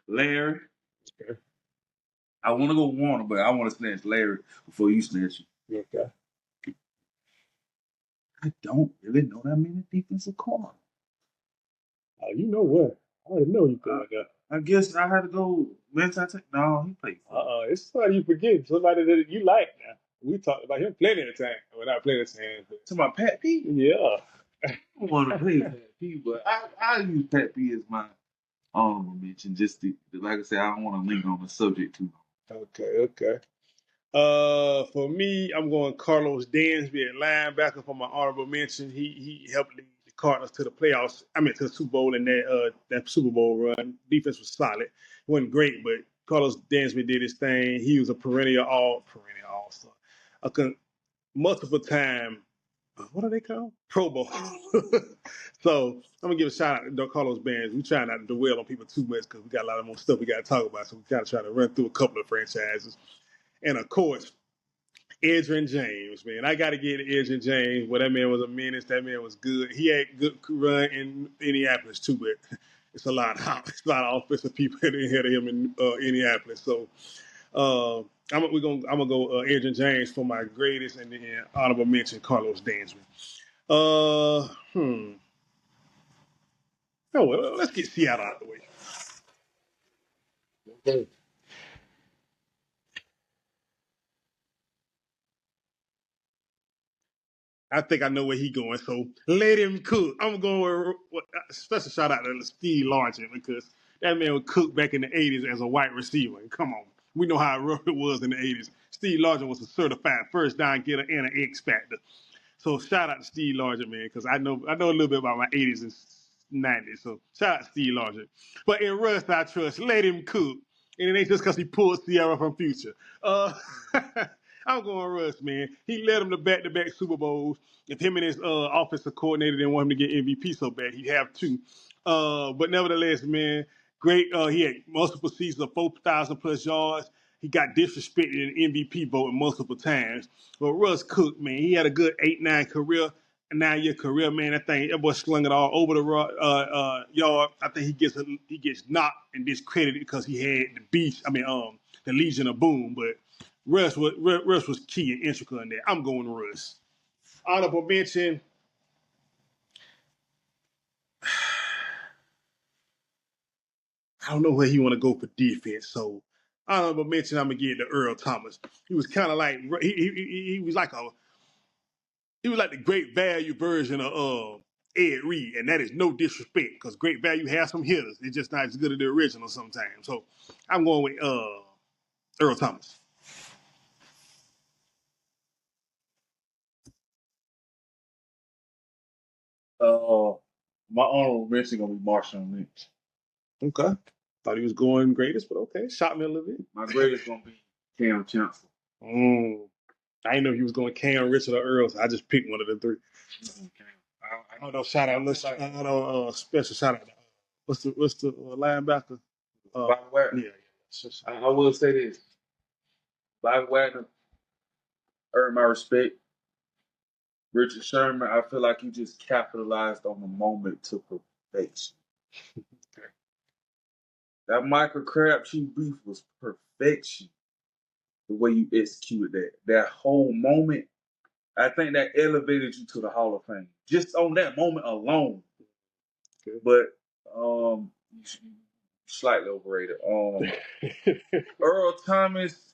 Larry. Okay. I want to go Warner, but I want to snatch Larry before you snatch him. Okay. I don't really know that many defensive corners. Oh, you know what? I already know you going there. I guess I had to go. No, he played. It's somebody you forget. Somebody that you like now. We talked about him plenty of time. Well, not plenty of time. But... To my Pat P? Yeah. I don't want to play Pat P, but I use Pat P as my honorable mention. Just to, like I said, I don't want to linger on the subject too long. Okay. For me, I'm going Carlos Dansby at linebacker for my honorable mention. He helped lead the Cardinals to the playoffs. I mean to the Super Bowl, and that Super Bowl run. Defense was solid. It wasn't great, but Carlos Dansby did his thing. He was a perennial all-star. Multiple time, what are they called? Pro Bowl. So I'm gonna give a shout out to Carlos Dansby. We try not to dwell on people too much because we got a lot of more stuff we got to talk about. So we gotta try to run through a couple of franchises. And of course, Edgerrin James, man. I got to get Edgerrin James. Well, that man was a menace. That man was good. He had good run in Indianapolis, too, but it's a lot of offensive people ahead of him in Indianapolis. So I'm gonna go Edgerrin James for my greatest, and then honorable mention Carlos Dansby. Oh, well, let's get Seattle out of the way. Okay. I think I know where he going, so let him cook. I'm going with special shout out to Steve Largent because that man would cook back in the 80s as a white receiver. Come on. We know how rough it was in the 80s. Steve Largent was a certified first down getter and an X factor. So shout out to Steve Largent, man, because I know a little bit about my 80s and 90s. So shout out to Steve Largent. But in Rust, I trust. Let him cook. And it ain't just because he pulled Sierra from Future. I'm going Russ, man. He led him to back-to-back Super Bowls. If him and his offensive coordinator didn't want him to get MVP so bad, he'd have two. But nevertheless, man, great. He had multiple seasons of 4,000 plus yards. He got disrespected in the MVP vote multiple times. But Russ Cook, man, he had a good 8-9 career. A 9-year career, man. That boy slung it all over the yard. I think he gets knocked and discredited because he had the beast. The Legion of Boom. But Russ was key and integral in that. I'm going Russ. Honorable mention. I don't know where he want to go for defense, so honorable mention. I'm gonna give it to Earl Thomas. He was kind of like he was like the great value version of Ed Reed, and that is no disrespect because great value has some hitters. It's just not as good as the original sometimes. So I'm going with Earl Thomas. My honorable mention gonna be Marshawn Lynch. Okay. Thought he was going greatest, but okay. Shot me a little bit. My greatest gonna be Cam Chancellor. I didn't know he was going Cam, Richard, or Earl, so I just picked one of the three. I don't know. Shout out. Special shout out. What's the linebacker? Bobby Wagner. Yeah. I will say this. Bobby Wagner earned my respect. Richard Sherman, I feel like he just capitalized on the moment to perfection. That Michael Crabtree beef was perfection. The way you executed that whole moment, I think that elevated you to the Hall of Fame. Just on that moment alone. Okay. But slightly overrated. Earl Thomas,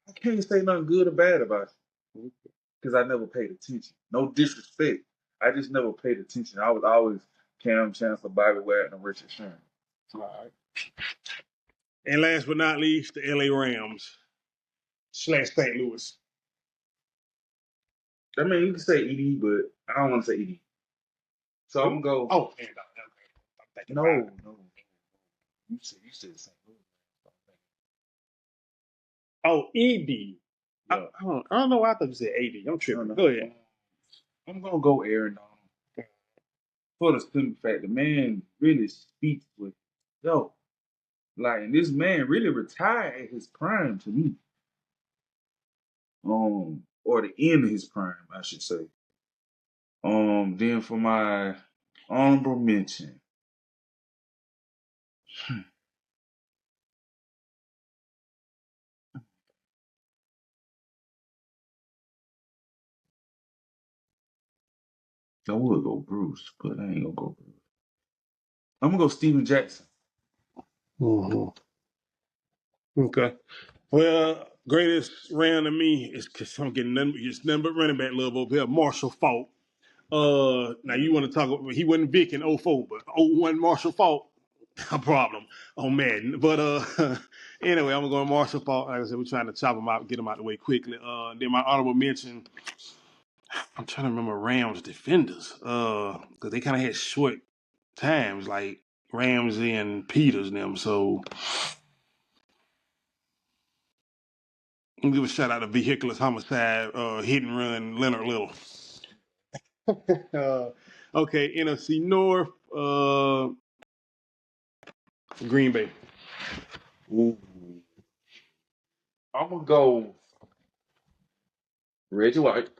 I can't say nothing good or bad about it because I never paid attention. No disrespect. I just never paid attention. I was always Cam Chancellor, Bobby Wagner, and Richard Sherman. All right. And last but not least, the LA Rams / St. Louis. I mean, you can say ED, but I don't want to say ED. So I'm gonna go. Oh, no. You said St. Louis. Oh, ED. Yeah. I don't know why I thought you said AD. I'm tripping. No. Go ahead. I'm gonna go Aaron Donald. For the simple fact, the man really speaks with like this man really retired at his prime to me. Or the end of his prime, I should say. Then for my honorable mention. I would go Bruce, but I ain't gonna go Bruce. I'm gonna go Steven Jackson. Mm-hmm. Okay. Well, greatest round to me is because I'm getting nothing but running back love over here. Marshall Faulk. Now you want to talk about, he wasn't Vic in 04, but 01 Marshall Faulk, a problem on Madden. But anyway, I'm going Marshall Faulk. Like I said, we're trying to chop him out, get him out of the way quickly. Then my honorable mention, I'm trying to remember Rams defenders. Because they kind of had short times, like Ramsey and Peters and them. So I'm gonna give a shout out to Vehiculous Homicide, Hit and Run, Leonard Little. Okay, NFC North, Green Bay. Ooh. I'm gonna go Reggie White.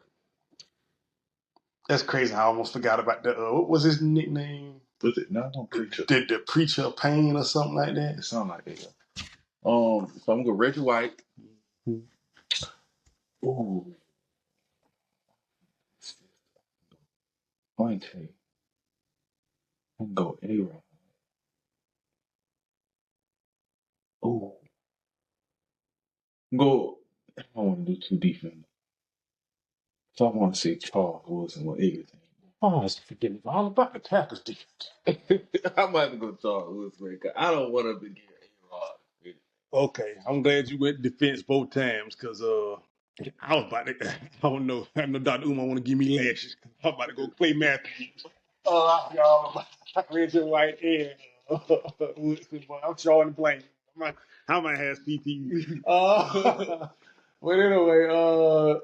That's crazy. I almost forgot about the what was his nickname? Was it no Preacher? Did the Preacher of Pain or something like that? It sounded like that. So I'm gonna go Reggie White. Mm-hmm. Ooh. Pointe. I'm gonna go A-Rod. Ooh. Go. I don't want to do two defenders. So I want to say Charles Wilson or everything. Oh, I was forgetting all about the Packers defense. I might have to go Charles Wilson because I don't want to be A-Rod. Okay, I'm glad you went defense both times because I was about to. I don't know. I know Dr. Umar want to give me lashes. I'm about to go play Matthews. Y'all, Richard White and Woodson, boy, I'm showing playing. I might have CTE. But anyway,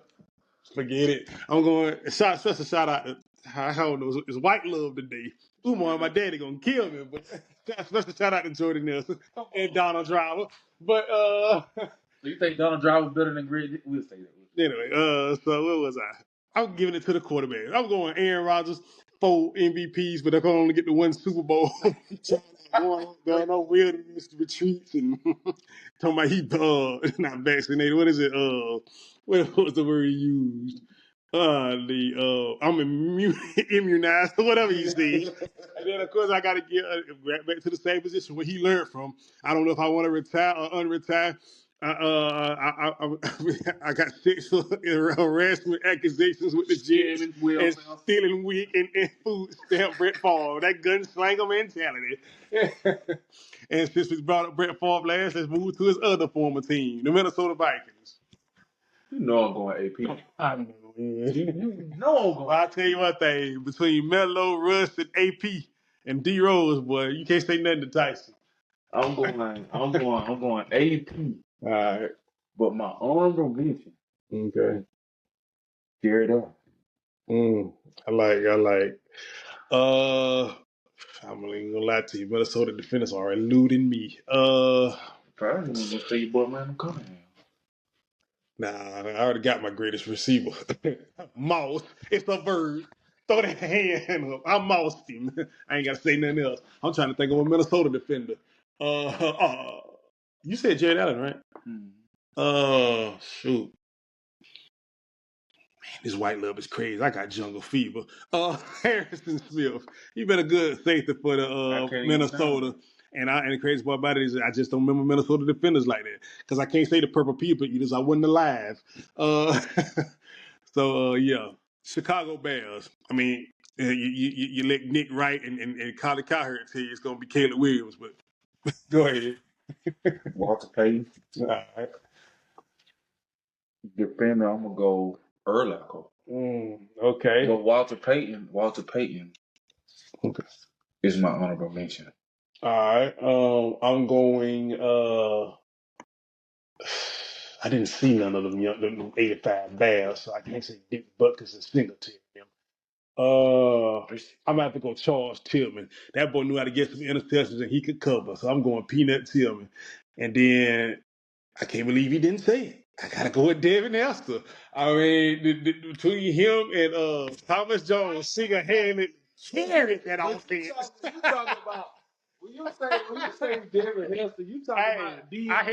forget it. I'm going. Special shout out to I don't know. It's white love today. Umar and my daddy gonna kill me, but special shout out to Jordan Nelson and Donald Driver. But So you think Donald Driver better than Greg? We'll say that. anyway, so what was I? I'm giving it to the quarterback. I'm going Aaron Rodgers, 4 MVPs, but I can only get the 1 Super Bowl. going on wilderness retreats and talking about he not vaccinated. What is it? What was the word he used? I'm immunized or whatever you say. And then of course I got to get back to the same position where he learned from. I don't know if I want to retire or unretire. I got sexual harassment accusations with the Jets and stealing wig and food stamp Brett Favre. That gunslinger mentality. And since we brought up Brett Favre last, let's move to his other former team, the Minnesota Vikings. You know I'm going AP. I know, man. No, I'll tell you one thing. Between Melo, Russ, and AP and D Rose, boy, you can't say nothing to Tyson. I'm going AP. All right. But my honorable mention, Okay. Jared Allen. I like. I'm not even gonna lie to you. Minnesota defenders are eluding me. Probably gonna say your boy man Cunningham. Nah, I already got my greatest receiver. Mouse. It's a bird. Throw that hand up. I moused him. I ain't gotta say nothing else. I'm trying to think of a Minnesota defender. You said Jared Allen, right? Shoot. Man, this white love is crazy. I got jungle fever. Harrison Smith. He been a good safety for the Minnesota. And the crazy part about it is I just don't remember Minnesota defenders like that. Because I can't say the purple people eaters. I wasn't alive. Yeah. Chicago Bears. I mean, you let Nick Wright and Colin Cowherd tell you it's going to be Caleb Williams, but go ahead. Walter Payton. All right. Defender, I'm going to go Urlacher. Okay. But Walter Payton Okay. is my honorable mention. All right. I'm going. I didn't see none of them 85 Bears, so I can't say Dick Butkus and Singletary. I'm gonna have to go Charles Tillman. That boy knew how to get some interceptions and he could cover. So I'm going Peanut Tillman. And then I can't believe he didn't say it. I gotta go with Devin Hester. I mean, between him and Thomas Jones, single-handed carried that offense. You talking about when you say Devin Hester, you talking about D. I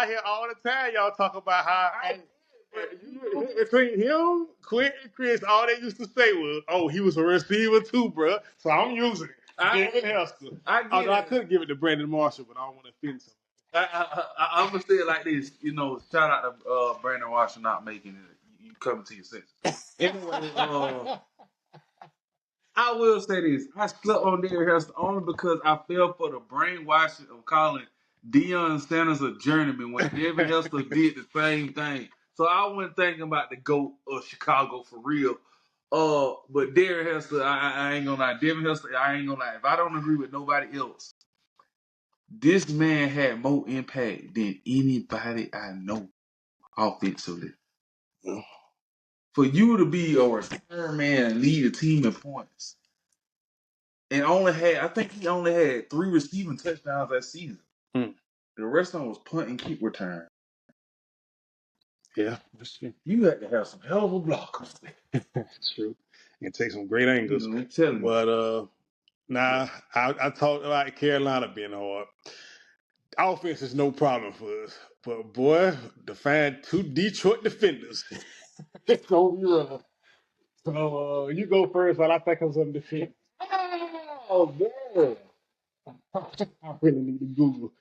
hear all the time y'all talk about how between him, Quint, and Chris, all they used to say was, "Oh, he was a receiver too, bro." So I'm using it. Devin Hester. I could give it to Brandon Marshall, but I don't want to offend him. I'm gonna say it like this, shout out to Brandon Marshall not making it. You coming to your senses. Anyway, I will say this. I slept on Derrick Hester only because I fell for the brainwashing of calling Deion Sanders a journeyman when Devin Hester did the same thing. So I wasn't thinking about the GOAT of Chicago for real. But Derrick Hester, I ain't gonna lie. Devin Hester, I ain't gonna lie. If I don't agree with nobody else, this man had more impact than anybody I know offensively. For you to be a return man and lead a team in points, and I think he only had 3 receiving touchdowns that season. The rest of them was punt and kick return. Yeah, that's true. You had to have some hell of a blockers. That's true. And take some great angles. I'm telling you. But I talked about Carolina being hard. Offense is no problem for us. But boy, to find 2 Detroit defenders, it's gonna be rough. So you go first while I think of some defense. Oh man. I really need to Google.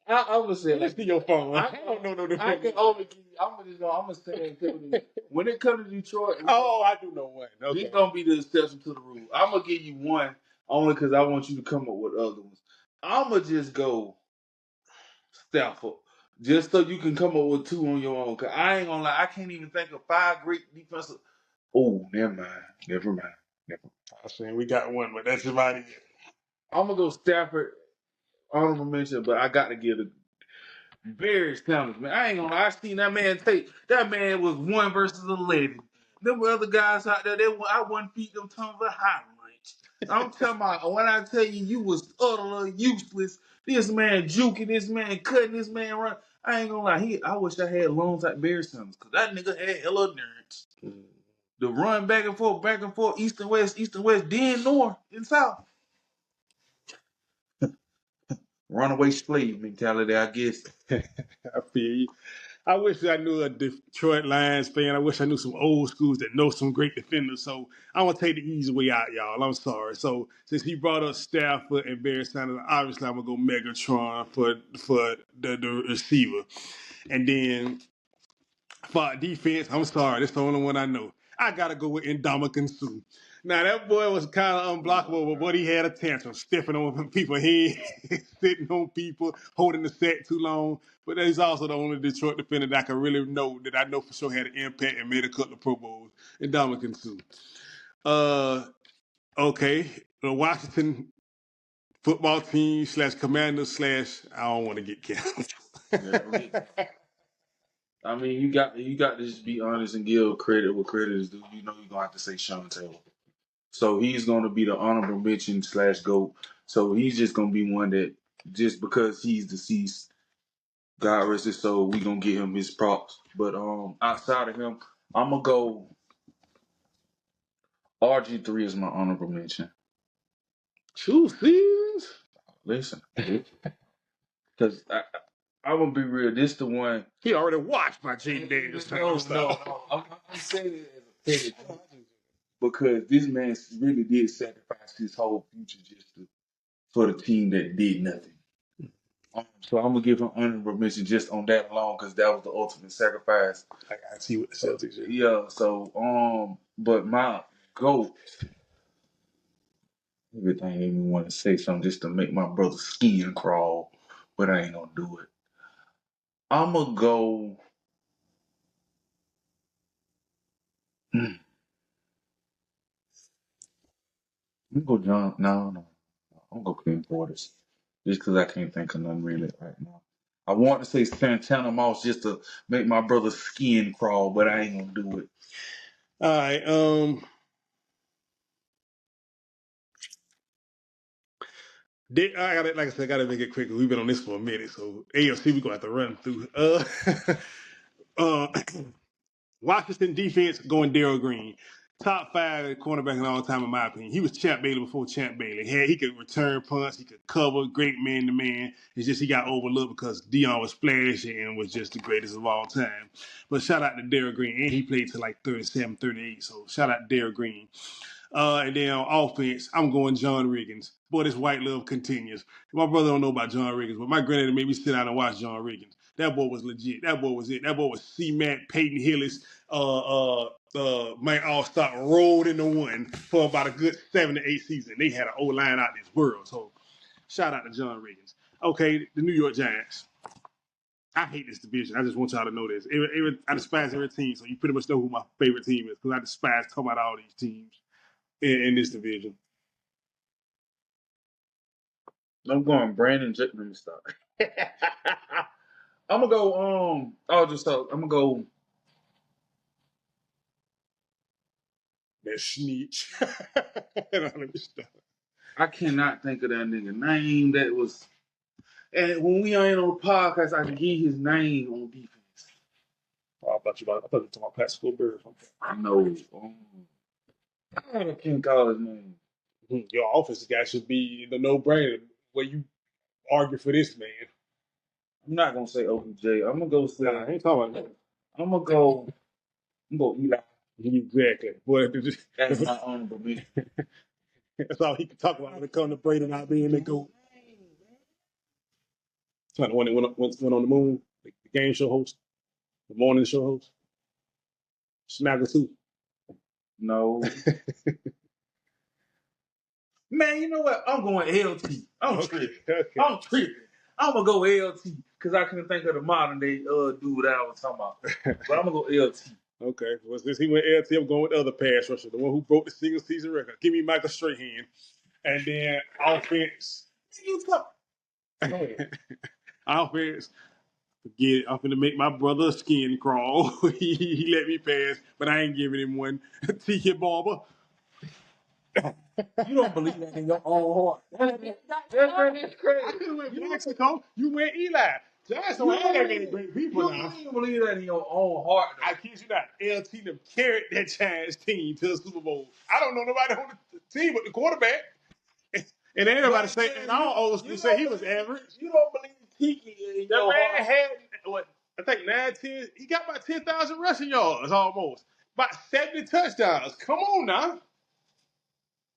I'm gonna say Let's see your phone. I don't know no I defense. can only give you. I'm gonna say when it comes to Detroit. I do know one. Okay. This gonna be the exception to the rule. I'm gonna give you one only because I want you to come up with other ones. I'm gonna just go Stafford. Just so you can come up with 2 on your own. Cause I ain't gonna lie, I can't even think of 5 great defensive. Oh, never mind. Never mind. I was saying we got one, but that's about it. I'm gonna go Stafford, honorable mention, but I got to give the Barry Sanders, man. I ain't gonna lie, I seen that man take. That man was 1 versus 11. Them other guys out there, I wouldn't feed them tons of hot lunch. I'm talking about when I tell you was utterly useless. This man juking, this man cutting, this man run. I ain't gonna lie, I wish I had loans like Barry Sanders, cause that nigga had hella endurance. The run back and forth, east and west, then north and south. Runaway slave mentality, I guess. I feel you. I wish I knew a Detroit Lions fan. I wish I knew some old schools that know some great defenders. So I'm gonna take the easy way out, y'all. I'm sorry. So since he brought up Stafford and Barry Sanders, obviously I'm gonna go Megatron for the receiver, and then for defense, I'm sorry, that's the only one I know. I gotta go with Ndamukong Suh. Now that boy was kind of unblockable, but he had a tantrum, stiffing on people's head, sitting on people, holding the set too long. But he's also the only Detroit defender that I can really know that I know for sure had an impact and made a couple of Pro Bowls. Ndamukong Suh. Okay, the Washington football team / Commanders / I don't want to get killed. Yeah, I mean, you got to just be honest and give credit where credit is due. You know, you're gonna have to say Sean Taylor. So he's gonna be the honorable mention / GOAT. So he's just gonna be one that just because he's deceased, God rest his soul, we gonna give him his props. But outside of him, I'm gonna go RG3 is my honorable mention. 2 seasons? Listen, because I'm gonna be real. This the one. He already watched my Jaden Daniels. No. I'm saying it as a petty because this man really did sacrifice his whole future just for the team that did nothing. So I'm gonna give him honorable mention just on that alone because that was the ultimate sacrifice. I gotta see what the Celtics are. Yeah. So but my GOAT, everything made me want to say something just to make my brother's skin crawl, but I ain't gonna do it. I'm gonna go. I'm gonna go John. No. I'm gonna go Clean Portis. Just because I can't think of none really right now. I want to say Santana Moss just to make my brother's skin crawl, but I ain't gonna do it. All right. I got like I said, I gotta make it quick. We've been on this for a minute, so AFC we gonna have to run through. Uh, Washington defense going Darryl Green. Top 5 cornerback in all time, in my opinion. He was Champ Bailey before Champ Bailey. He could return punts, he could cover, great man to man. It's just he got overlooked because Dion was flashy and was just the greatest of all time. But shout out to Darryl Green. And he played to like 37, 38. So shout out to Darryl Green. And then on offense, I'm going John Riggins. Boy, this white love continues. My brother don't know about John Riggins, but my granddaddy made me sit down and watch John Riggins. That boy was legit. That boy was it. That boy was C-Mac, Peyton Hillis, man, all-star rolled into one for about a good 7 to 8 seasons. They had an O-line out this world. So shout out to John Riggins. Okay, the New York Giants. I hate this division. I just want y'all to know this. I despise every team, so you pretty much know who my favorite team is because I despise talking about all these teams in this division. I'm going Brandon. Let me stop. I'm gonna go. I'm gonna go. That snitch. I cannot think of that nigga name that was. And when we ain't on the podcast, I can give his name on defense. Oh, I thought you were talking about Pascal Bird. I know. I can't call his name. Your offensive guy should be the no-brainer. Where you argue for this man. I'm not gonna say OBJ. I'm gonna go say. Nah, I ain't talking about that. I'm gonna go Eli. Exactly. Boy, That's my honorable mention. that's all he can talk about when it comes to Brady not being the GOAT. It's not the one that went on the moon, the game show host, the morning show host. Snagger too. No. Man, you know what? I'm going LT. I'm tripping. I'm tripping. I'm gonna go LT because I couldn't think of the modern day dude that I was talking about. But I'm gonna go LT. Okay. Well, since he went LT, I'm going with the other pass rusher, the one who broke the single season record. Give me Michael Strahan. And then offense. You talk. Offense. Forget it. I'm finna make my brother's skin crawl. He let me pass, but I ain't giving him one. T.K. Barber. You don't believe that in your own heart. That's crazy. I could have went Mexico. You went Eli. Giants don't have that many great people You now. don't even believe that in your own heart. I kid you not. LT them carried that Giants team to the Super Bowl. I don't know nobody on the team but the quarterback. And everybody say, and all old school say he was average. You don't believe Tiki in That your man heart. had what I think 9, 10. He got about 10,000 rushing yards almost. About 70 touchdowns. Come on now.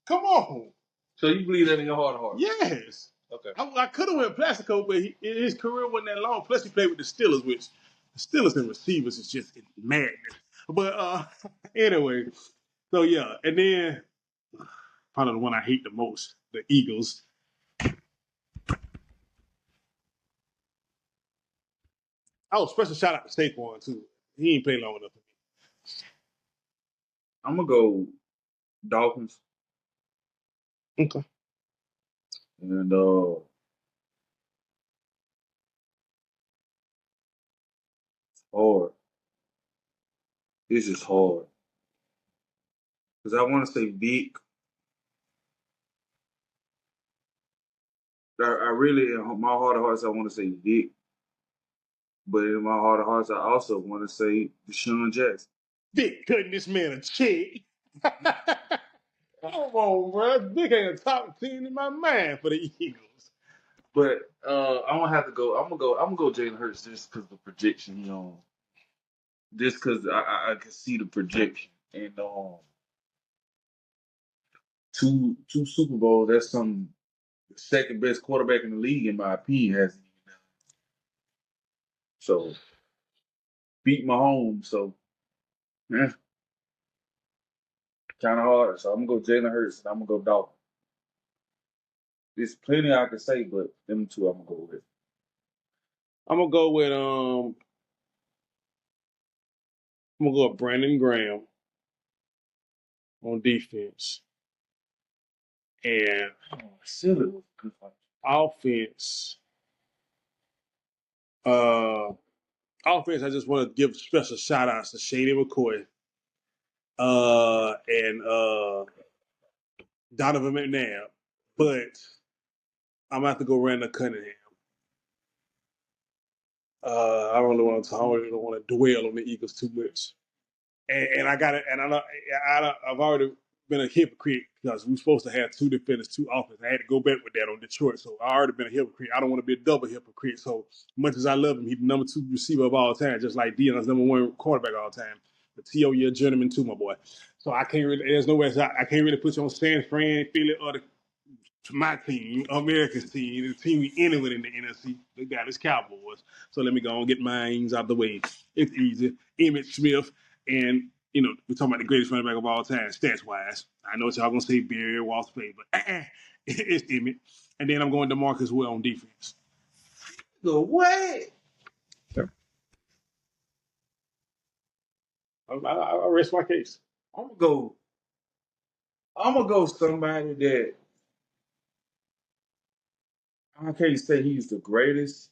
Come on. So you believe that in your heart of hearts? Yes. Okay. I could have went Plaxico, but his career wasn't that long. Plus, he played with the Steelers, which the Steelers and receivers is just madness. But anyway, so yeah, and then probably the one I hate the most, the Eagles. Oh, special shout out to Saquon too. He ain't played long enough for me. I'm gonna go Dolphins. Okay. And hard. This is hard. Because I want to say Vic. I really, in my heart of hearts, I want to say Vic. But in my heart of hearts, I also want to say Deshaun Jackson. Vic cutting this man a check. Come on, bro. Vic ain't a top 10 in my mind for the Eagles. But I'm gonna have to go. I'm gonna go Jalen Hurts just because the projection he on. Just because I can see the projection and two Super Bowls. That's the second best quarterback in the league in my opinion hasn't even done. So beat Mahomes. So yeah, kind of hard. So I'm gonna go Jalen Hurts and I'm gonna go Dolphins. There's plenty I can say, but them two I'm gonna go with. I'm gonna go with Brandon Graham on defense. And Silly. offense. Uh offense, I just want to give special shout outs to Shady McCoy and Donovan McNabb. But I'm gonna have to go Randall Cunningham. I don't really want to. I don't really want to dwell on the Eagles too much. And I got it. And I've already been a hypocrite because we were supposed to have two defenders, two offense. I had to go back with that on Detroit, so I already been a hypocrite. I don't want to be a double hypocrite. So much as I love him, he's the number 2 receiver of all time, just like Dion's number 1 quarterback of all time. But T.O., you're a journeyman too, my boy. So I can't really. There's no way I can't really put you on San Fran, Philly, or my team, America's team, the team we ended with in the NFC. The Dallas Cowboys. So let me go and get mine out of the way. It's easy. Emmitt Smith, and we're talking about the greatest running back of all time, stats wise. I know what y'all gonna say Barry, Walter Payton, but it's Emmitt. And then I'm going to Marcus Well on defense. The what? I rest my case. I'm gonna go somebody that I can't say he's the greatest,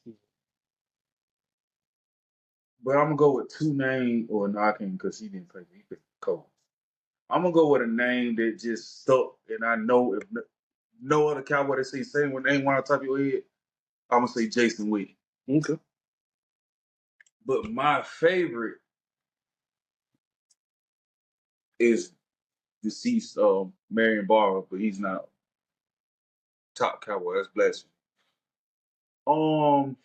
but I'm gonna go with two names, or no, I can't because he didn't play. He picked Cole. I'm gonna go with a name that just stuck, and I know if no other Cowboy that say same one name one on top of your head, I'm gonna say Jason Witten. Okay. But my favorite is deceased Marion Barber, but he's not top Cowboy. That's blasphemy. Um,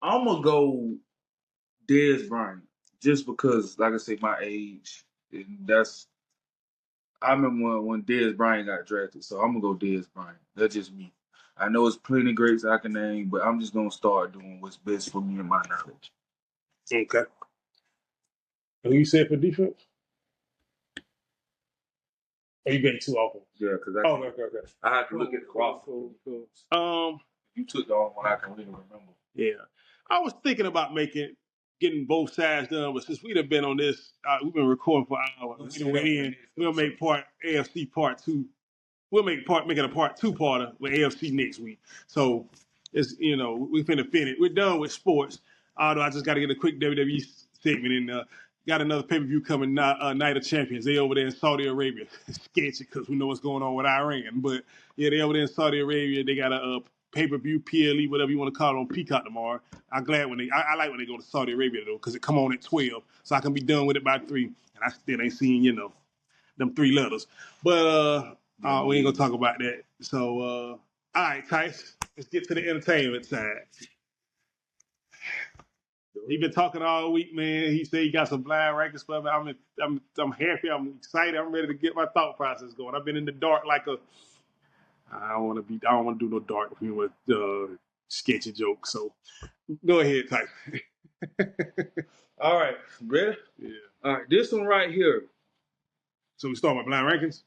I'm gonna go Dez Bryant just because, like I say, my age, and that's. I remember when Dez Bryant got drafted, so I'm gonna go Dez Bryant. That's just me. I know it's plenty of greats I can name, but I'm just gonna start doing what's best for me and my knowledge. Okay. Who you said for defense? Oh, you getting 2 off of? Yeah, because okay. I had to look at the roster. Cool. You took the only one I can really remember. Yeah. I was thinking about getting both sides done, but since we'd have been on this, we've been recording for hours. We'll make AFC part 2. We'll make it a part 2-parter with AFC next week. So it's we finna finish. We're done with sports. Although I just got to get a quick WWE segment in. Got another pay-per-view coming, Night of Champions. They over there in Saudi Arabia. It's sketchy because we know what's going on with Iran. But yeah, they over there in Saudi Arabia. They got a pay-per-view, PLE, whatever you want to call it, on Peacock tomorrow. I like when they go to Saudi Arabia though, because it come on at 12, so I can be done with it by 3. And I still ain't seen them 3 letters. But we ain't gonna talk about that. So all right, Tice, let's get to the entertainment side. He been talking all week, man. He said he got some blind rankings for me. I'm happy. I'm excited. I'm ready to get my thought process going. I've been in the dark I don't want to do no dark with sketchy jokes. So go ahead, Tice. All right, ready? Yeah. All right, this one right here. So we start with blind rankings.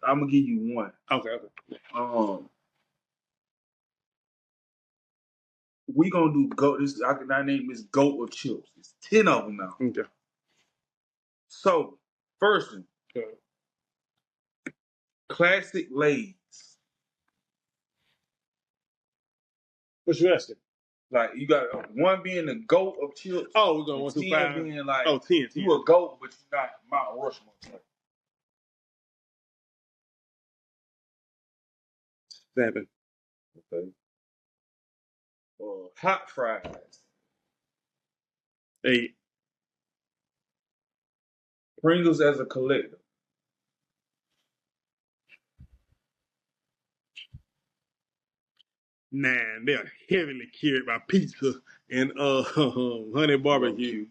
I'm gonna give you one. Okay. We gonna do goat. I name this goat of chips. It's 10 of them now. Okay. So first one, classic Lay's. What you asking? Like you got 1 being the goat of chips. Oh, we're going 1 through 5. Being like 10. You a goat, but you're not Mount Rushmore. 7. Okay. Hot fries. 8. Pringles as a collector. 9. They are heavily carried by pizza and honey barbecue.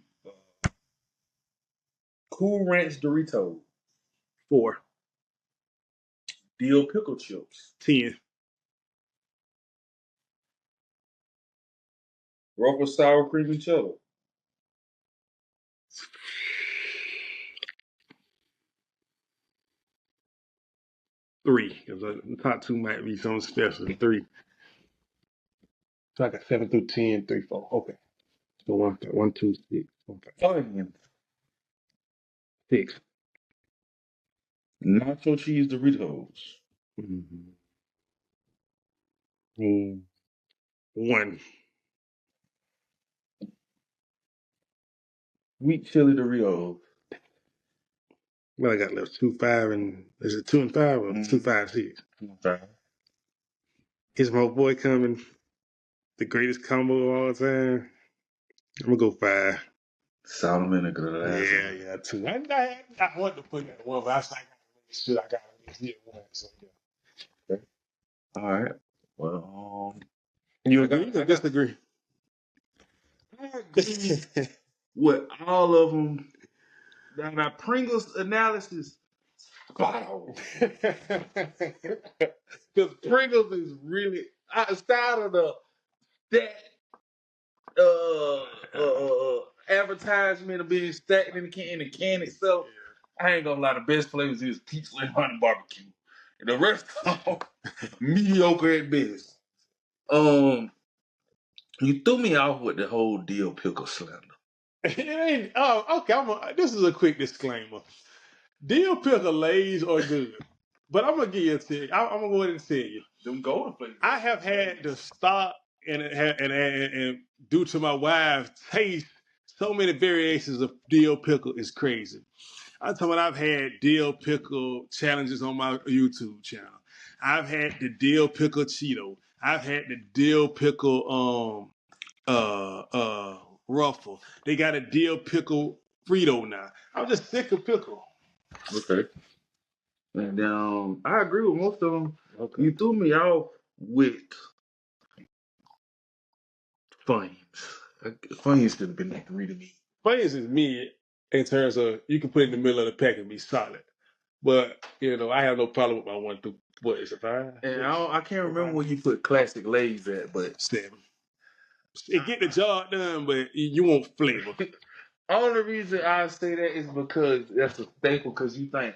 Cool Ranch Doritos. 4. Dill pickle chips. 10. Ruffles sour cream and cheddar. 3. Because the top 2 might be something special. 3. So I got 7 through 10, 3, 4. Okay. So 1, 2, 6. Okay. 6. Nacho cheese Doritos. 1. Sweet chili Doritos. Well, I got left 2, 5, and is it 2 and 5 or 2, 5, 6? 5. Is my boy coming? The greatest combo of all time. I'm gonna go 5. Solomon and glass. Yeah, 2. I wanted to put that 1, but I was like, I gotta get 1. So yeah. Okay. All right. Well, you agree or disagree? I agree with all of them. Now Pringles analysis. Because Pringles is really outside of that advertisement of being stacked in the can itself. I ain't gonna lie, the best flavors is pizza and honey barbecue. And the rest of them mediocre at best. You threw me off with the whole dill pickle slander. It ain't. Oh, okay. This is a quick disclaimer. Dill pickle Lays are good, but I'm gonna give you a tip. I'm gonna go ahead and tell you. Them golden flavors. I have had to stop and due to my wife's taste, so many variations of dill pickle is crazy. I'm talking about I've had dill pickle challenges on my YouTube channel. I've had the dill pickle Cheeto. I've had the dill pickle Ruffle. They got a dill pickle Frito now. I'm just sick of pickle. Okay. And I agree with most of them. Okay. You threw me off with Funyuns. Funyuns should have been like 3 to me. Funyuns is mid in terms of you can put it in the middle of the pack and be solid. But, I have no problem with my 1 through, what, is it 5? And I can't remember where you put classic Lay's at, but 7. It get the job done, but you want flavor. Only reason I say that is because that's a staple, because you think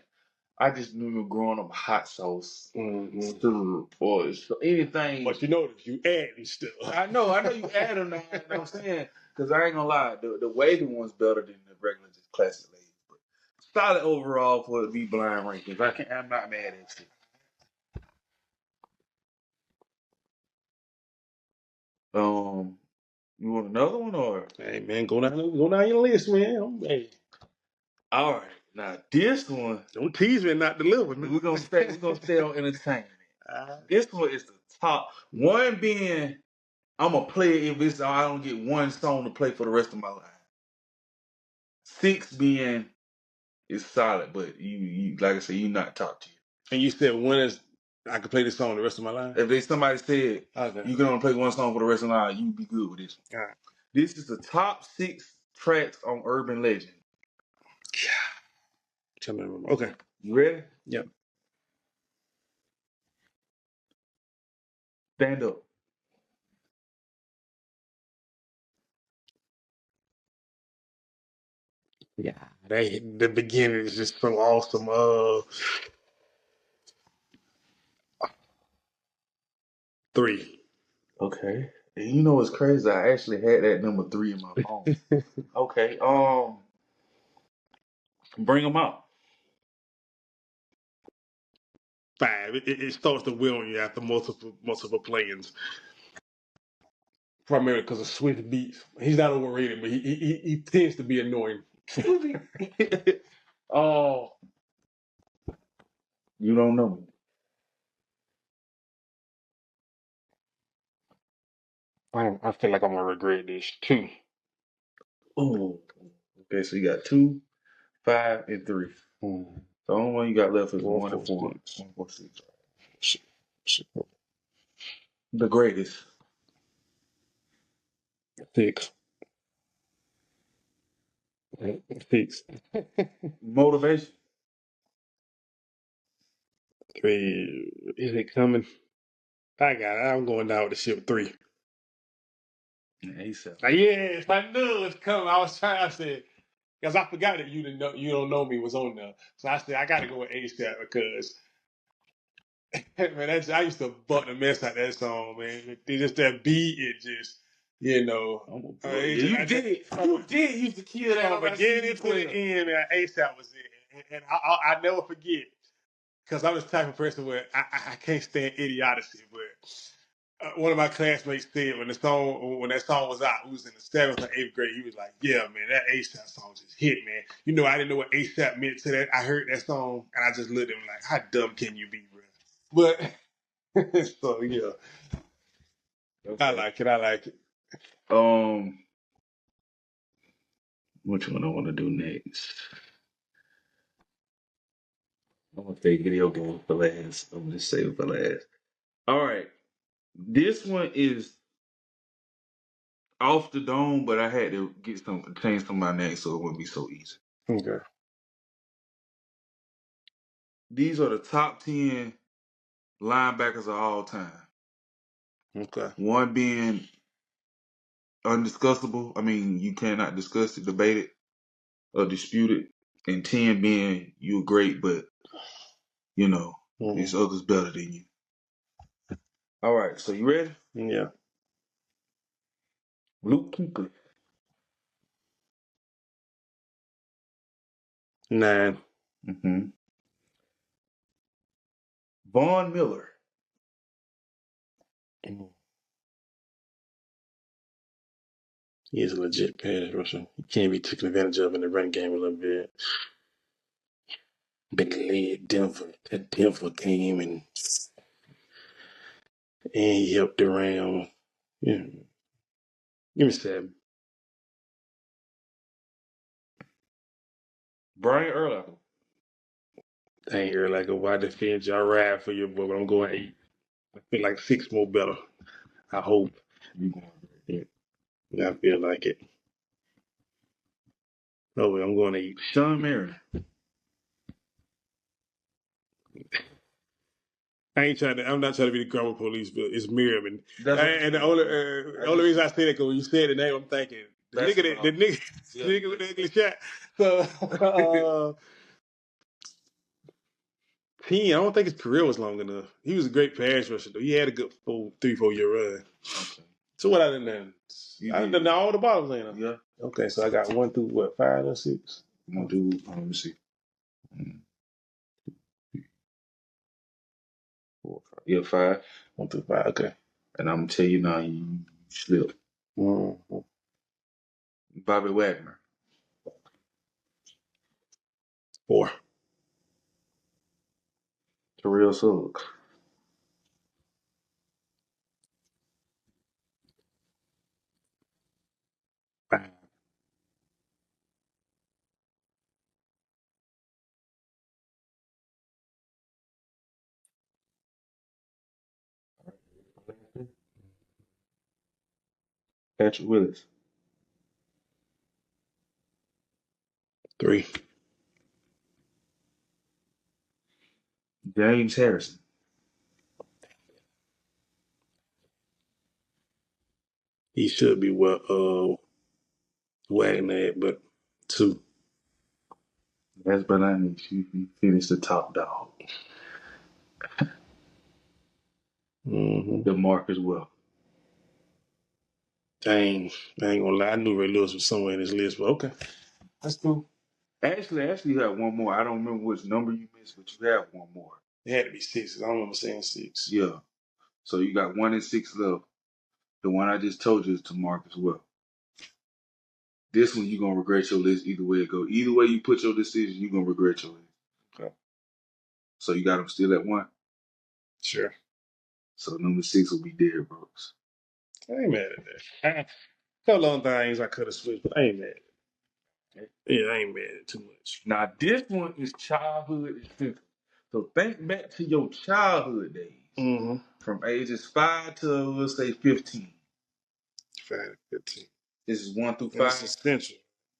I just remember growing up hot sauce, Mm-hmm. or anything. But you notice you adding stuff. I know you add them now. You know what I'm saying? Because I ain't gonna lie, the wavy one's better than the regular, just classic Lay's. But solid overall for the Be Blind rankings. I'm not mad at it. You want another one or? Hey man, go down your list, man. Hey. All right, now this one. Don't tease me and not deliver. We're gonna stay on entertainment. This one is the top one. Being I'm gonna play it if I don't get one song to play for the rest of my life. 6 being is solid, but you like I said, you not top tier. And you said one is I could play this song the rest of my life. If somebody said you can only play one song for the rest of my life, you be good with this one. All right. This is the top 6 tracks on Urban Legend. Tell me to remember. Okay. You ready? Yep. Stand up. Yeah. The beginning is just so awesome. 3. Okay. And you know what's crazy? I actually had that number 3 in my phone. Okay. Bring them out. 5. It starts to wear on you after multiple playings. Primarily because of Swift beats. He's not overrated, but he tends to be annoying. Oh, you don't know me. I feel like I'm gonna regret this too. Oh, okay. So you got 2, 5, and 3. The only one you got left is 1 and 4. 1, 4, 6. The greatest. 6. 6. Motivation. 3. Is it coming? I got it. I'm going down with the ship 3. ASAP. Yes, I knew it was coming. I was trying. I said because I forgot that you don't know me was on there. So I said I got to go with ASAP because man, I used to butt the mess out that song, man. It just that beat, it just you You did used to kill that from on my beginning CD to the end, man. ASAP was it, and I never forget because I'm the type of person where I can't stand idiocy, but. One of my classmates said when that song was out, we was in the 7th or 8th grade. He was like, "Yeah, man, that ASAP song just hit, man. You know, I didn't know what ASAP meant to that. I heard that song and I just looked at him like, how dumb can you be, bro?" But so yeah, okay. I like it. Which one I want to do next? I'm gonna take video game for last. I'm gonna just save it for last. All right, this one is off the dome, but I had to change some of my names so it wouldn't be so easy. Okay. These are the top 10 linebackers of all time. Okay. 1 being undiscussable. I mean, you cannot discuss it, debate it, or dispute it. And 10 being you're great, but there's others better than you. All right, so you ready? Yeah. Luke Kuechly. 9. Mm-hmm. Von Miller. He is a legit pass rusher. He can't be taken advantage of in the run game a little bit. But led Denver. That Denver came and he helped around. Yeah. Give me 7. Brian Urlacher. I ain't heard like a wide defense. Y'all ride for your boy, but I'm going 8. I feel like 6 more better. I hope. You going great. Yeah, I feel like it. Oh, well, I'm going to 8. Sean Marion. I'm not trying to be the grammar police, but it's Merriman. And the only reason I say that because when you said the name, I'm thinking the nigga with the English shot. So 10. I don't think his career was long enough. He was a great pass rusher, though. He had a good 3-4 year run. Okay. So what I done done? I done done all the bottoms, ain't I? Yeah. Okay, so I got 1 through what, 5 or 6? I'm gonna do. Let me see. 1, 2, 3, 4, 5. Yeah, 5. 1 through 5. Okay. And I'm gonna tell you now, you slipped. Mm-hmm. Bobby Wagner. 4. Terrell Suggs. 5. Patrick Willis. 3. James Harrison. He should be Wagner, but 2. Last but not least, he finished the top dog. Mm-hmm. DeMarcus Wells. Dang, I ain't gonna lie. I knew Ray Lewis was somewhere in this list, but okay. That's cool. Actually, you have one more. I don't remember which number you missed, but you have one more. It had to be 6. I don't remember saying 6. Yeah. So you got 1 and 6 left. The one I just told you is DeMarcus Wells. This one you're gonna regret your list either way it go. Either way you put your decision, you're gonna regret your list. Okay. So you got him still at 1. Sure. So number 6 will be Derrick Brooks. I ain't mad at that. A couple of things I could have switched, but I ain't mad at it. Yeah, I ain't mad at it too much. Now this one is childhood essential. So think back to your childhood days. Mm-hmm. From ages 5 to let's say 15. 5 to 15. This is 1 through 5. That's essential.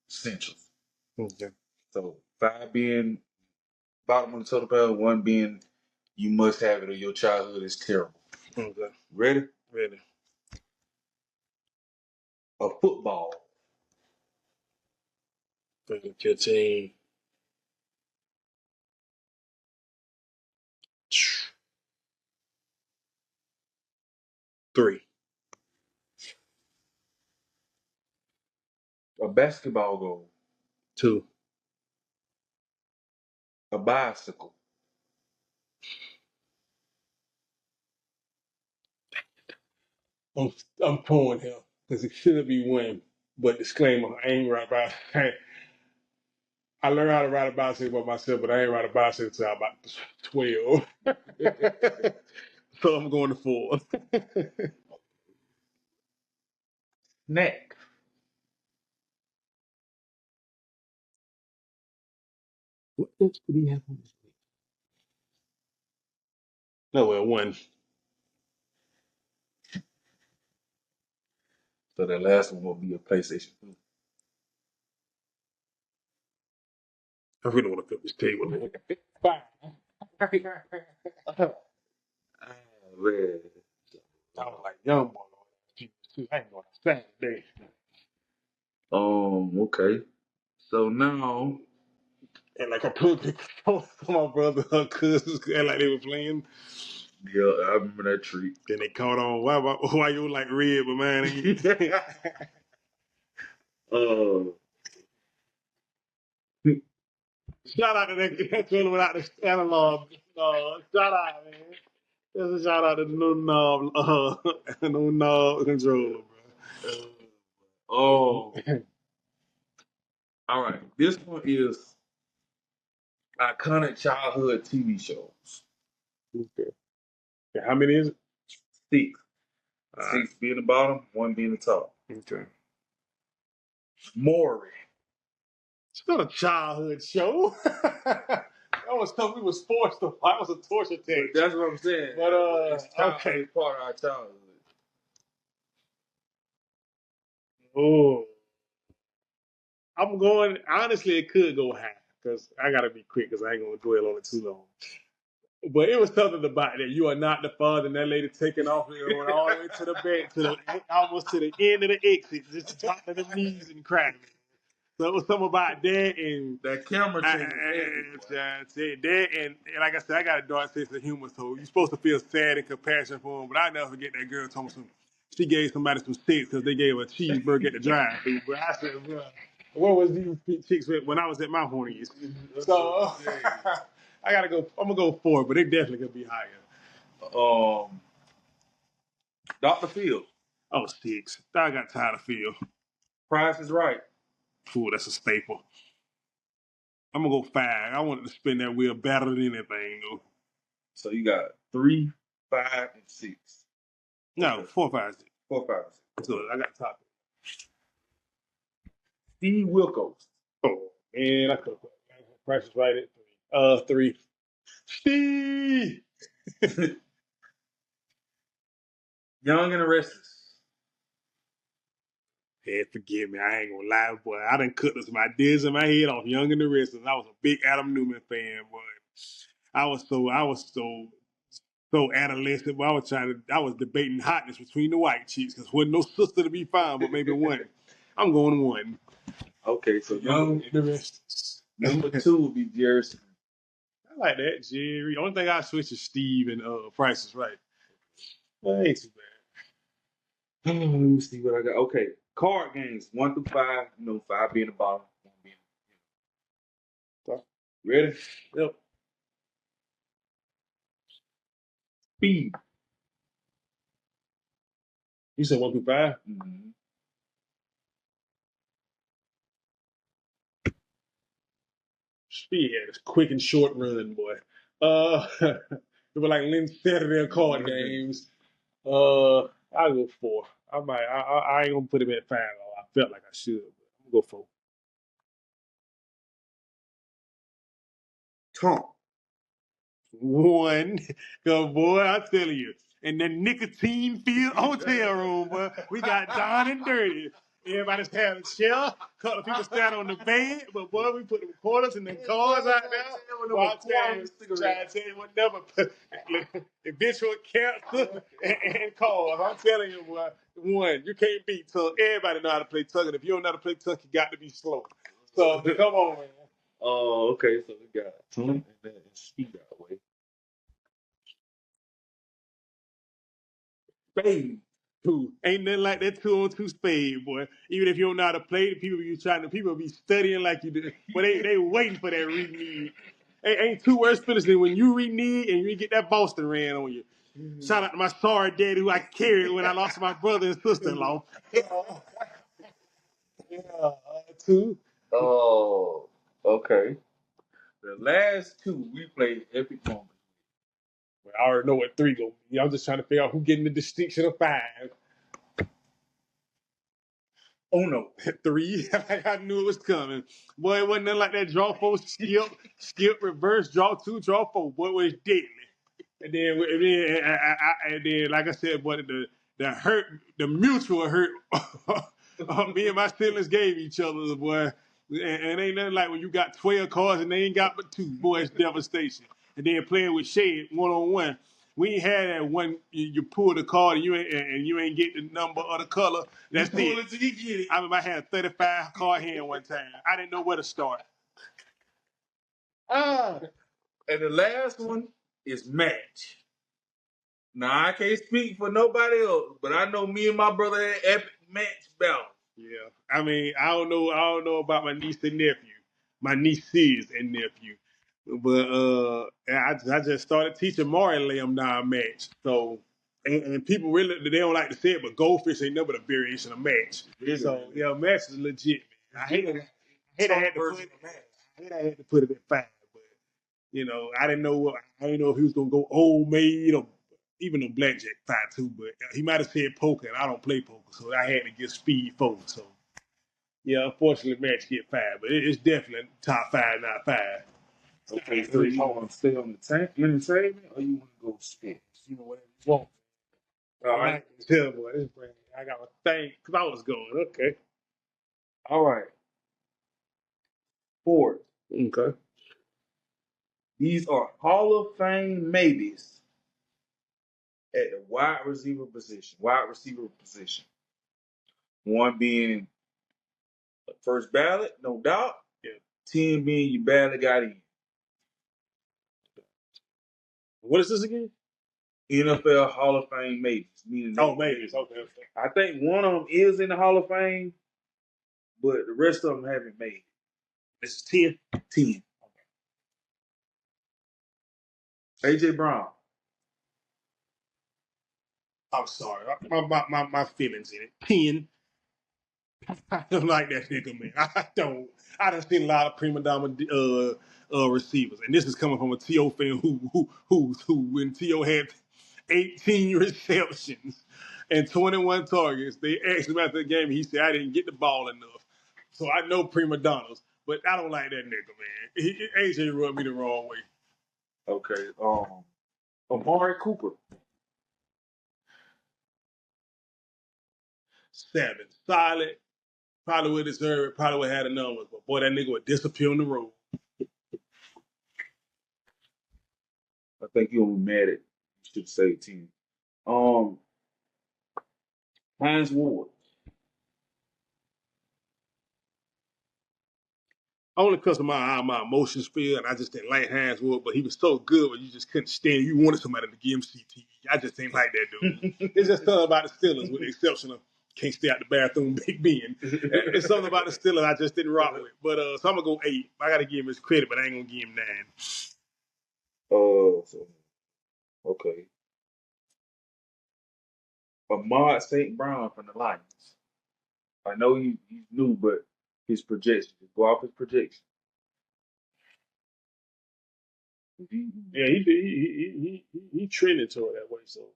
Essentials. Okay. So 5 being bottom of the total pile, 1 being you must have it or your childhood is terrible. Okay. Ready? Ready. A football. 5 to 15. 3. A basketball goal. 2. A bicycle. I'm pulling him because it should be 1. But disclaimer, I ain't right about. I learned how to ride a bicycle by myself, but I ain't ride a bicycle until I about 12. So I'm going to 4. Snack. What else did he have on this list? No, well, 1. So that last one will be a PlayStation 2. I really want to flip this table. Fine. Man. I was like, young boy. I ain't going outside today. Okay. So now. And like I put pictures on my brother, her cousins, and like they were playing. Yeah, I remember that treat. Then they caught on. Why you like red, but man ain't. Shout out to that gentleman without the analog. Shout out, man. That's a shout out to the new knob, new knob controller, bro. All right. This one is iconic childhood TV shows. Okay. Yeah, how many is it? 6. All 6 being the bottom, 1 being the top. Okay. Maury. It's not a childhood show. That was something we was forced to watch. That was a torture thing. That's what I'm saying. But okay, part of our childhood. Oh, I'm going. Honestly, it could go high because I gotta be quick because I ain't gonna dwell on it too long. But it was something about that. You are not the father, and that lady taking off and going all the way to the bed, almost to the end of the exit, just to talk to the knees and crying. So it was something about that and That camera change. that and like I said, I got a dark sense of humor, so you're supposed to feel sad and compassion for him. But I never forget that girl told me she gave somebody some sex because they gave her a cheeseburger at the drive-thru. But I said, bro, what was these chicks with when I was at my horniest? So I gotta go. I'm gonna go 4, but it definitely could be higher. Dr. Phil. Oh, 6. I got tired of Phil. Price is Right. Fool, that's a staple. I'm gonna go 5. I wanted to spin that wheel better than anything, though. So you got 3, 5, and 6. No, 4, 5, 6. 4, 5, 6. So I got top. Steve Wilkos. Oh man, I could have put Price is Right at 3. 3. Steve. Young and the Restless. Hey, forgive me, I ain't gonna lie, boy. I done cut some ideas in my head off Young and the Restless. I was a big Adam Newman fan, boy. I was so adolescent, but I was debating hotness between the white chicks because wasn't no sister to be found, but maybe one. I'm going 1. Okay, so Young and the Restless. Number 2 would be Jerry. I like that, Jerry. Only thing I switch is Steve and Price is Right. Well, ain't too bad. Let me see what I got. Okay, card games 1 through 5. 5 being the bottom, 1 being. Ready? Yep. Speed. You said 1 through 5? Mm-hmm. Speed had a quick and short run, boy. It was like Lynn Saturday card games. I'll go 4. I ain't gonna put him at 5. I felt like I should, but I'm gonna go 4. Tom. 1. Cause boy, I'm telling you, in the nicotine filled hotel room, boy, we got Don and Dirty. Everybody's having a chair. A couple of people stand on the bed, but boy, we put the quarters and the cards out there. Boy, I'm trying to tell you what never eventual cancer and cards. I'm telling you, boy, 1, you can't beat Tuck. Everybody know how to play Tuck, and if you don't know how to play Tuck, you got to be slow. So come on, man. Oh, okay. So we got Tom and then Speed out of the way. Spade. Ain't nothing like that 2-on-2 spade, boy. Even if you don't know how to play, people be studying like you do. But they waiting for that renege. Ain't 2 worse feelings than when you renege and you get that Boston ran on you. Shout out to my sorry daddy who I carried when I lost my brother and sister-in-law. Yeah, 2. Oh, okay. The last 2 we played Epic Moment. Well, I already know what 3 gonna be. I'm just trying to figure out who getting the distinction of 5. Oh no, 3. I knew it was coming. Boy, it wasn't nothing like that. Draw 4, skip, reverse, draw 2, draw 4. Boy, it was deadly. And then, like I said, boy, the hurt, the mutual hurt, me and my siblings gave each other, boy. And ain't nothing like when you got 12 cards and they ain't got but 2. Boy, it's devastation. And then playing with Shade 1-on-1. We ain't had that one. You pull the card and you ain't get the number or the color. That's you pull it. it till you get it. I remember I had a 35 card hand one time. I didn't know where to start. And the last one is match. Now I can't speak for nobody else, but I know me and my brother had epic match battle. Yeah, I mean, I don't know about my niece and nephew, my nieces and nephew, but I just started teaching Mari lay them down match. So, and people really they don't like to say it, but goldfish ain't never a variation of match. Really? So yeah, match is legit. Man. I hate I had to put it at 5, but I didn't know if he was gonna go old maid or even a blackjack 5-2, but he might have said poker, and I don't play poker, so I had to get speed 4. So yeah, unfortunately, match get 5, but it's definitely top 5, not 5. Okay, so you want to stay on the entertainment or you want to go sports? Whatever you want. All right. Tell boy, this brand, I got a thing because I was going. Okay. All right. Sports. Okay. These are Hall of Fame maybes at the wide receiver position. One being First ballot, no doubt. Yeah. 10 being you barely got in. What is this again? NFL Hall of Fame maybes. Meaning Maybe. Okay. I think one of them is in the Hall of Fame, but the rest of them haven't made it. This is 10. 10. AJ Brown. I'm sorry. My feelings in it. 10. I don't like that nigga, man. I don't. I done seen a lot of prima donna receivers, and this is coming from a T.O. fan who when T.O. had 18 receptions and 21 targets, they asked him after the game. He said, "I didn't get the ball enough." So I know prima donnas, but I don't like that nigga, man. AJ rubbed me the wrong way. Okay. Amari Cooper. 7. Solid. Probably would deserve it. Probably would have had the numbers, but boy, that nigga would disappear on the road. I think you'll be mad at. You should say 10. Hines Ward. Only because of my emotions feel, and I just didn't like Hans Wood, but he was so good, but you just couldn't stand. You wanted somebody to give him CTE. I just didn't like that dude. It's just something about the Steelers, with the exception of can't stay out the bathroom, Big Ben. It's something about the Steelers I just didn't rock with. But so I'm gonna go 8. I gotta give him his credit, but I ain't gonna give him 9. Okay. Ahmad St. Brown from the Lions. I know he's new, but his projection. Go off his projection. Yeah, he trended toward that way, so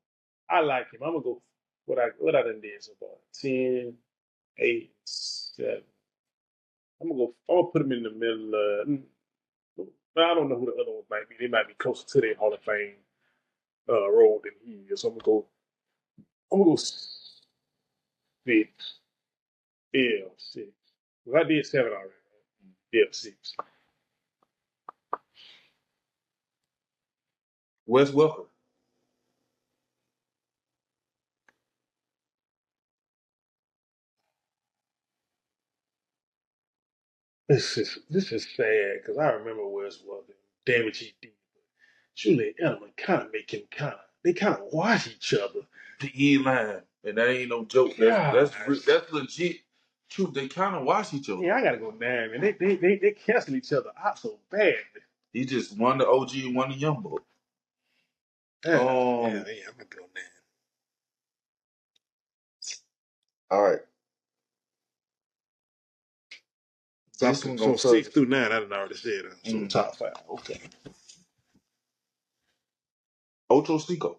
I like him. I'm gonna go what I done did so far. 10, 8, 7. I'm gonna put him in the middle. But I don't know who the other ones might be. They might be closer to their Hall of Fame road than he is. So I'm gonna go 6. Yeah, 6. Well, I did 7 already. Yeah, 6. Wes Welker. This is sad because I remember Wes Welker, damage he did. Julian Edelman they kind of watch each other. The line, and that ain't no joke. That's legit. Truth. They kind of watch each other. Yeah, I gotta go 9, man. They cancel each other out so badly. He just won the OG and won the Young Buck. Yeah, I'm gonna go 9. All right. So 6 through 9, I done already said it. So top 5. Okay. Ocho Cinco.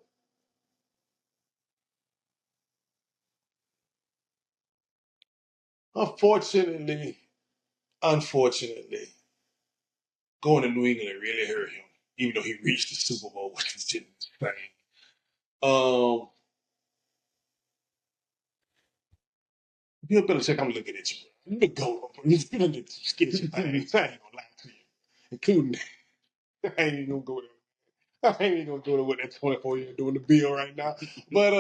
Unfortunately, going to New England really hurt him, even though he reached the Super Bowl, which is just insane. Bill Belichick, I'm looking at you. You can go. You get your things. I ain't gonna lie to you, including I ain't even gonna go there. I ain't even gonna go to what that 24-year doing the Bill right now. But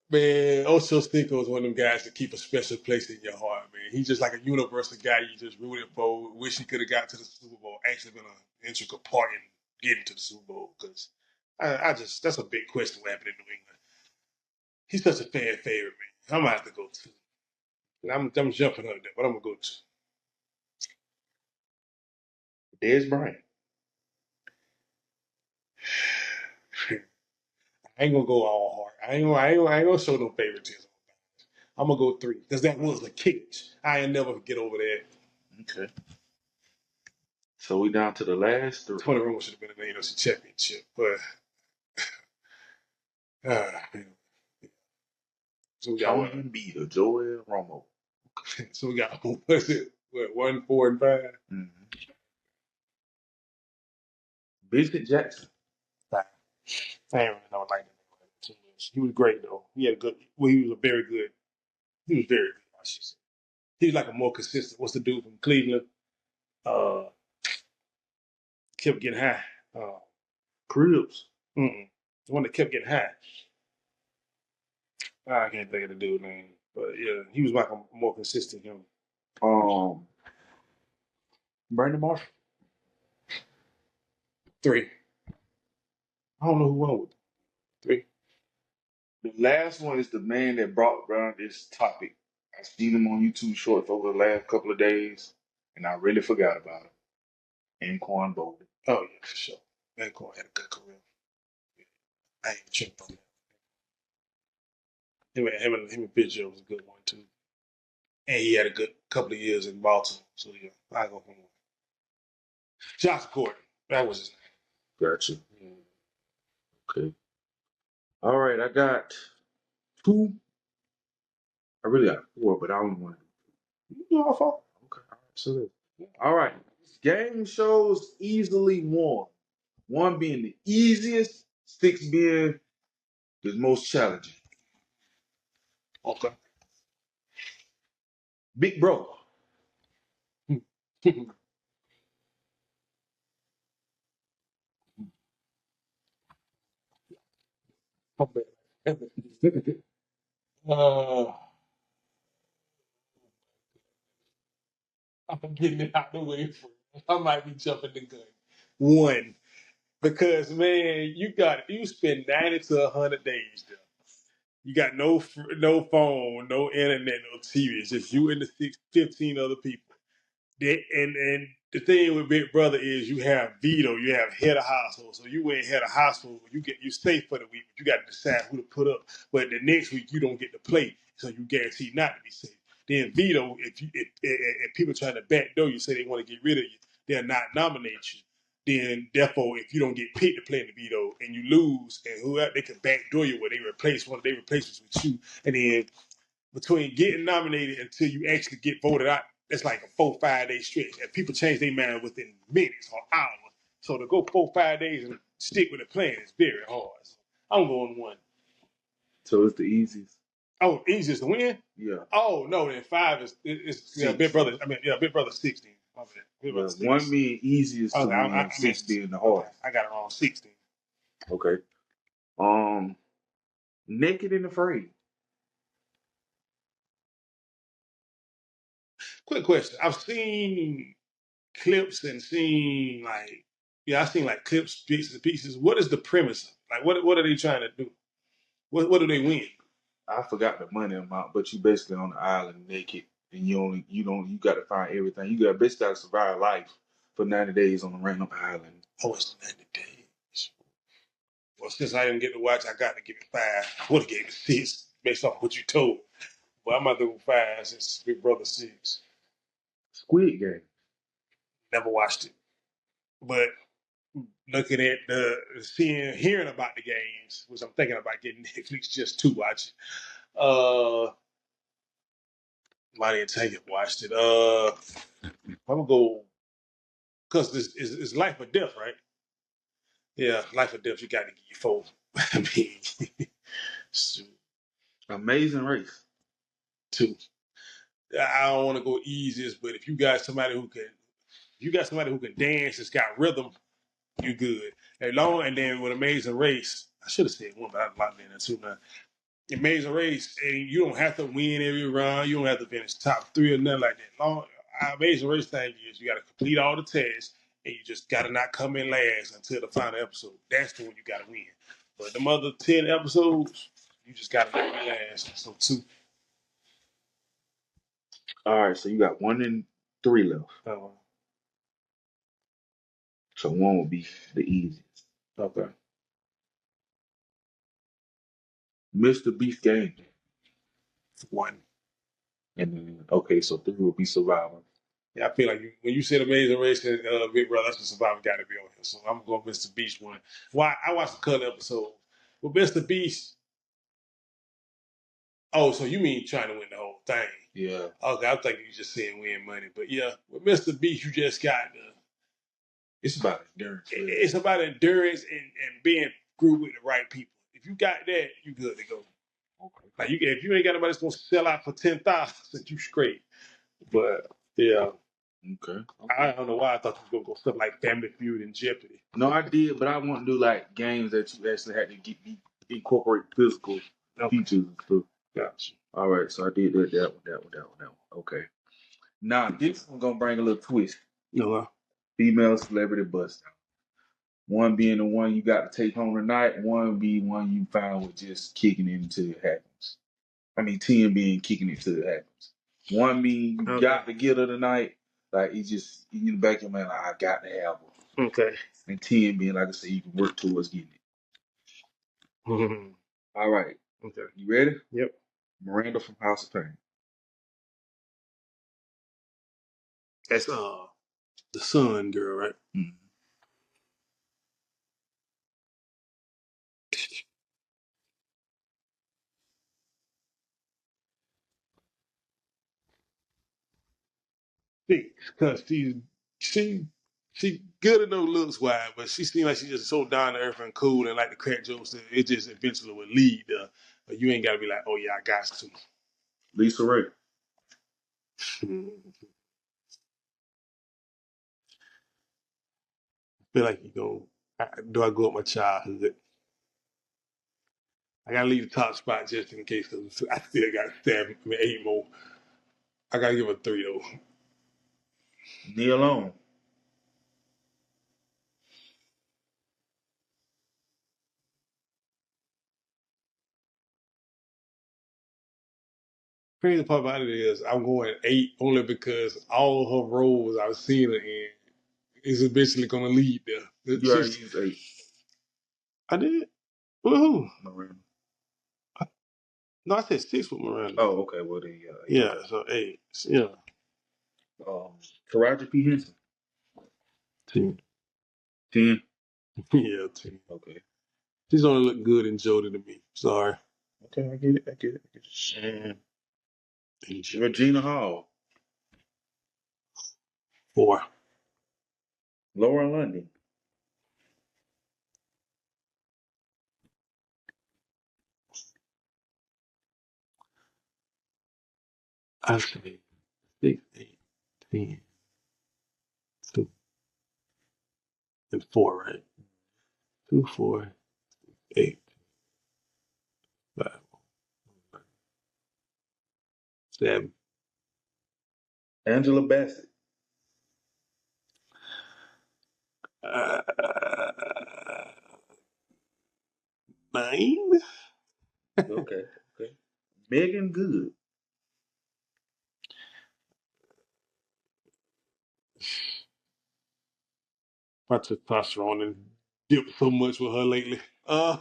man, Ocho Cinco is one of them guys that keep a special place in your heart, man. He's just like a universal guy you just rooted for. Wish he could have got to the Super Bowl. Actually been an integral part in getting to the Super Bowl because that's a big question what happened in New England. He's such a fan favorite, man. I'm gonna have to go 2. I'm jumping on that, but I'm gonna go 2. Dez Bryant. I ain't gonna go all hard. I ain't gonna show no favoritism. I'm gonna go 3 because that was a kick. I ain't never get over that. Okay. So we down to the last 3. Tony Romo should have been in the NFC Championship, but so we got Tony Embiid or Joel Romo. So we got what's it? What 1, 4, and 5? Mm-hmm. Vincent Jackson. 5. I ain't really know like that too much. He was great though. He had a good. Well, he was very good. He was very good. I should say. He was like a more consistent. What's the dude from Cleveland? Kept getting high. Cribs. The one that kept getting high. I can't think of the dude's name, but yeah, he was like a more consistent him. Brandon Marshall. 3. I don't know who won with 3. The last one is the man that brought around this topic. I seen him on YouTube Shorts over the last couple of days, and I really forgot about him. Anquan Bolden. Oh yeah, for sure. Mancourt had a good career. I ain't tripping on that. Him and Fitzgerald was a good one too, and he had a good couple of years in Baltimore. So yeah, I go from one. Josh Gordon, that was his name. Gotcha. Okay. All right, I got 2. I really got 4, but I only want to. You know how far? Okay. So, all right. Game shows easily won. 1 being the easiest, 6 being the most challenging. Okay. Big Bro. uh, I'm getting it out the way. I might be jumping the gun. 1, because man, you spend 90 to 100 days there. You got no phone, no internet, no TV. It's just you and the 15 other people. And the thing with Big Brother is you have veto, you have head of household. So you win head of household, you stay for the week, but you got to decide who to put up. But the next week you don't get to play, so you guarantee not to be safe. Then veto, if people trying to backdoor you, say they want to get rid of you, they'll not nominate you. Then therefore, if you don't get picked to play in the veto and you lose, and whoever they can backdoor you, where they replace one of their replacements with you, and then between getting nominated until you actually get voted out, it's like a 4-5 day stretch. And people change their mind within minutes or hours. So to go 4-5 days and stick with the plan is very hard. So I'm going 1. So it's the easiest. Oh, easiest to win? Yeah. Oh no, then 5 is Big Brother. Big Brother 16. My bad. Big Brother 6. 1 being easiest to win, 6 being the hardest. I got it wrong. 16. Okay. Naked and Afraid. Quick question. I've seen clips and seen I've seen like clips, bits and pieces. What is the premise? Like what are they trying to do? What do they win? I forgot the money amount, but you basically on the island naked, and you got to find everything. You got basically got to survive life for 90 days on a random island. Oh, it's 90 days. Well, since I didn't get to watch, I got to give it 5. I would have gave it 6 based off what you told. But I'm about to go 5 since Big Brother 6. Squid Game. Never watched it, but looking at hearing about the games, which I'm thinking about getting Netflix just to watch it. I didn't take it, watched it. I'm gonna go because this is life or death, right? Yeah, life or death. You got to get your 4. I mean, Amazing Race. 2. I don't want to go easiest, but if you got somebody who can dance, it's got rhythm, you good. And then with Amazing Race, I should have said 1, but I locked in there 2 now. Amazing Race, and you don't have to win every round. You don't have to finish top 3 or nothing like that. Amazing Race thing is you got to complete all the tests, and you just got to not come in last until the final episode. That's the one you got to win. But the other 10 episodes, you just got to not be last. So 2. All right, so you got 1 and 3 left. So 1 would be the easiest. Okay. Mr. Beast Game. 1. And then, okay, so 3 would be Survivor. Yeah, I feel like when you said Amazing Race and Big Brother, that's what Survivor got to be on here. So I'm going Mr. Beast 1. Why? I watched the couple episodes. With Mr. Beast. Oh, so you mean trying to win the whole thing? Yeah. Okay, I think you just saying win money. But yeah, with Mr. Beast, you just got it's about endurance. It's about endurance and being grouped with the right people. If you got that, you good to go. Okay. Like if you ain't got nobody that's gonna sell out for 10,000, you straight. But yeah. Okay. I don't know why I thought you was gonna go stuff like Family Feud and Jeopardy. No, I did, but I want to do like games that you actually had to incorporate physical features and stuff. Gotcha. All right, so I did that one. Okay. Now this one gonna bring a little twist. No. Female celebrity bust down. One being the one you got to take home tonight. One being one you found with just kicking it until it happens. I mean, 10 being kicking it till it happens. One mean you got to get her tonight. Like it's just in the back of your mind, like I got to have her. Okay. And 10 being like I said, you can work towards getting it. All right. Okay. You ready? Yep. Miranda from House of Pain. That's the Sun girl, right? Mm-hmm. Because she good enough looks wise, but she seems like she's just so down to earth and cool and like the crack jokes that it just eventually would lead there. But you ain't gotta be like, oh yeah, I got to. Lisa Ray. I feel like do I go with my childhood? I gotta leave the top spot just in case because I still got 8 more. I gotta give her 3 though. Neil Long. Crazy part about it is I'm going 8 only because all her roles I've seen her in is eventually gonna lead there. You already used 8. I did. Woohoo! Miranda. No, I said 6 with Miranda. Oh, okay. Well, then, Yeah, so 8. Yeah. Taraji P. Henson. 10. 10. Yeah, 10. Okay. She's only look good in Jodie to me. Sorry. Okay, I get it. And Regina Hall. 4. Laura London. I say 6, 8, 10, 2, and 4, right? 2, 4, 8, 5, 7. Angela Bassett. Uh, 9. Okay. Megan Good. My testosterone and dipped so much with her lately. Yeah.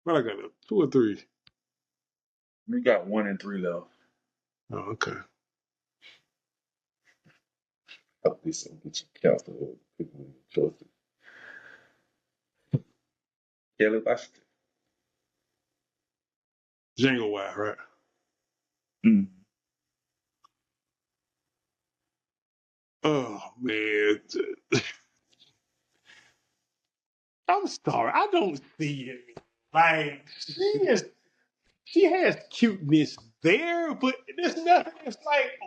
What I got? 2 or 3? We got 1 and 3 left. Oh, okay. Oh, this will get you careful. People trust it. Kelly Washington. Jango Wild, right? Mm. Oh man, I'm sorry. I don't see it. Like she has cuteness there, but there's nothing. It's like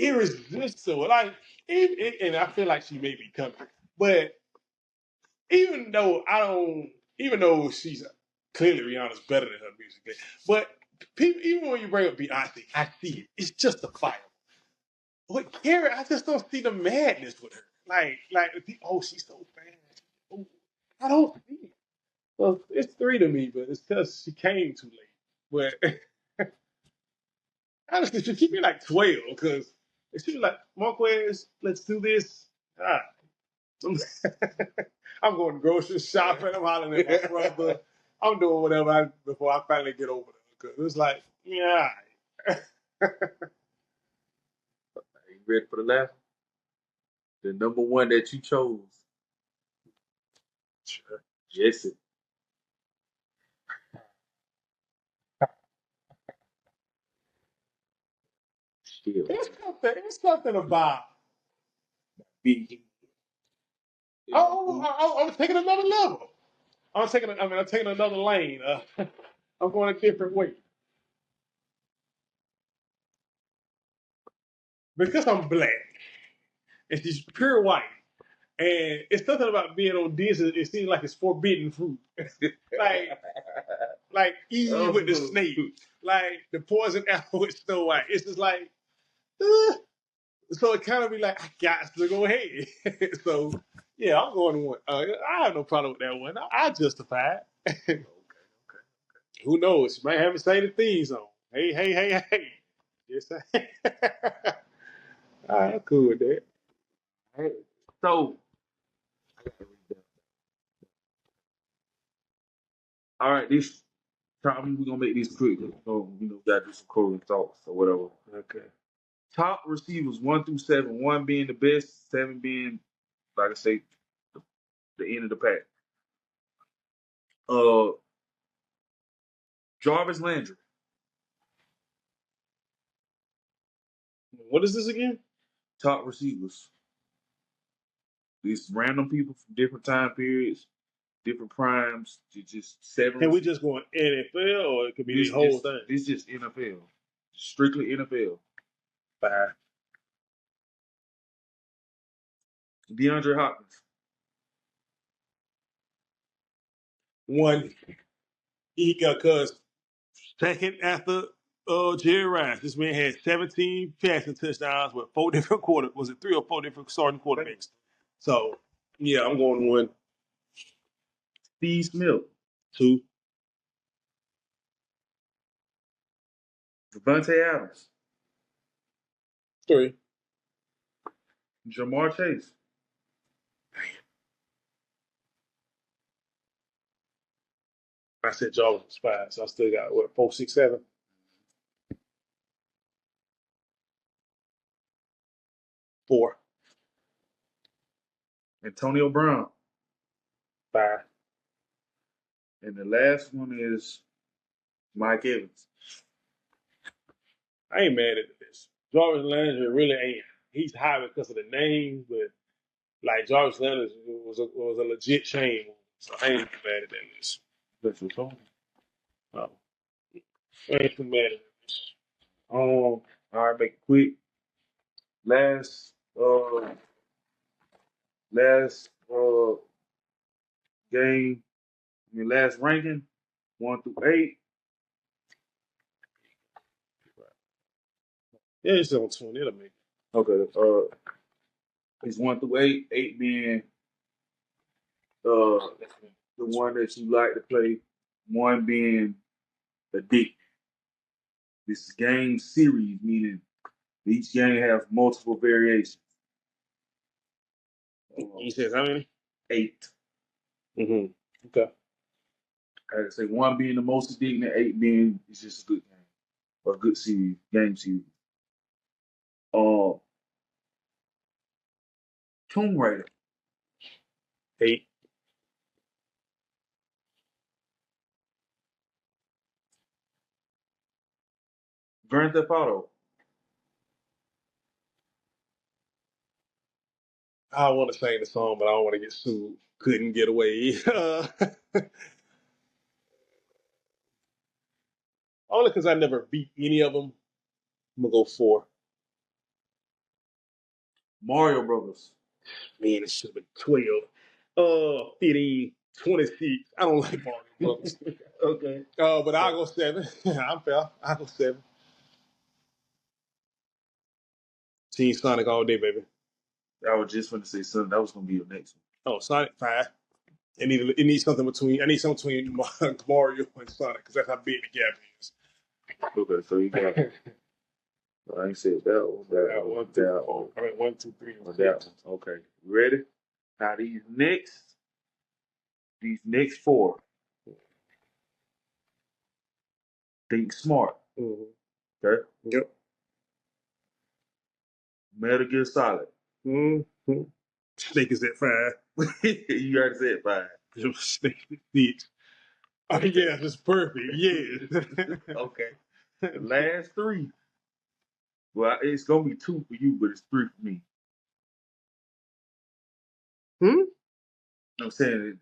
irresistible. Like and I feel like she may be coming, but even though she's clearly Rihanna's better than her musically, but people, even when you bring up Beyonce, I see it. It's justifiable. With Carrie, I just don't see the madness with her. She's so fast. Oh, I don't see it. So it's 3 to me, but it's because she came too late. But honestly, she keep me like 12 because if she was like, Marquez, let's do this. Ah, I'm going grocery shopping. I'm hollering at my brother. I'm doing whatever before I finally get over there. Because it's like, yeah. Are you ready for the last one? The number 1 that you chose. Sure. Jesse. Still. It's something about. Big. I'm taking another level. I'm taking another lane. I'm going a different way. Because I'm black and she's pure white. And it's something about being on Disney. It seems like it's forbidden fruit. like Eve with the snake, like the poison apple with Snow White. It's just like, so it kind of be like, I got to go ahead. So yeah, I'm going one. I have no problem with that one. I justify it. Okay. Who knows? She might have the same theme song. Hey, hey, hey, hey. Yes, all right, I'm cool with that. Hey, so, all right, this time we're gonna make this quick. So, gotta do some closing thoughts or whatever. Okay. Top receivers 1 through 7, 1 being the best, 7 being, like I say, the end of the pack. Jarvis Landry. What is this again? Top receivers. These random people from different time periods, different primes, just 7 And we receivers. just going NFL, or it could be the whole thing. This just NFL. Strictly NFL. 5. DeAndre Hopkins. 1. He got cause second after Jerry Rice. This man had 17 passing touchdowns with 4 different was it 3 or 4 different starting quarterbacks? So yeah, I'm going 1. Steve Smith. 2. Devontae Adams. 3. Jamar Chase. I said Jarvis was 5, so I still got what 4, 6, 7. 4. Antonio Brown. 5. And the last one is Mike Evans. I ain't mad at this. Jarvis Landry really ain't. He's high because of the name, but like Jarvis Landry was a legit shame. So I ain't mad at that list. That's what's on. I ain't too mad at this. All right, make it quick. Last game, last ranking, 1 through 8. Yeah, it's on 20. It'll make it. Okay, it's 1 through 8. 8 being the one that you like to play. 1 being addicted. This is game series, meaning each game has multiple variations. He says how many? 8. Mm-hmm. Okay. Like I say, 1 being the most addicting, 8 being it's just a good game or a good series, game series. Tomb Raider. 8. Grand Theft Auto. I want to sing the song, but I don't want to get sued. Couldn't get away. Only because I never beat any of them. I'm gonna go 4. Mario Brothers. Man, it should have been 12. 15, 26. I don't like Mario Brothers. Okay. But I'll go 7. I'm fair. I'll go 7. Team Sonic all day, baby. I was just going to say something. That was going to be your next Oh, Sonic 5. It needs something between. I need something between Mario and Sonic because that's how big the gap is. one. Okay, so you got. I ain't said that one. That one. That one. I mean, 1, 2, 3, Or that one. Okay. Ready? Now these next 4. Think smart. Mm-hmm. Okay. Yep. Metal Gear Solid. Mm-hmm. Snake is at 5. You already said 5. Snake is 6. Oh, yeah, it's perfect. Yeah. Okay. The last 3. Well, it's gonna be 2 for you, but it's 3 for me. I'm saying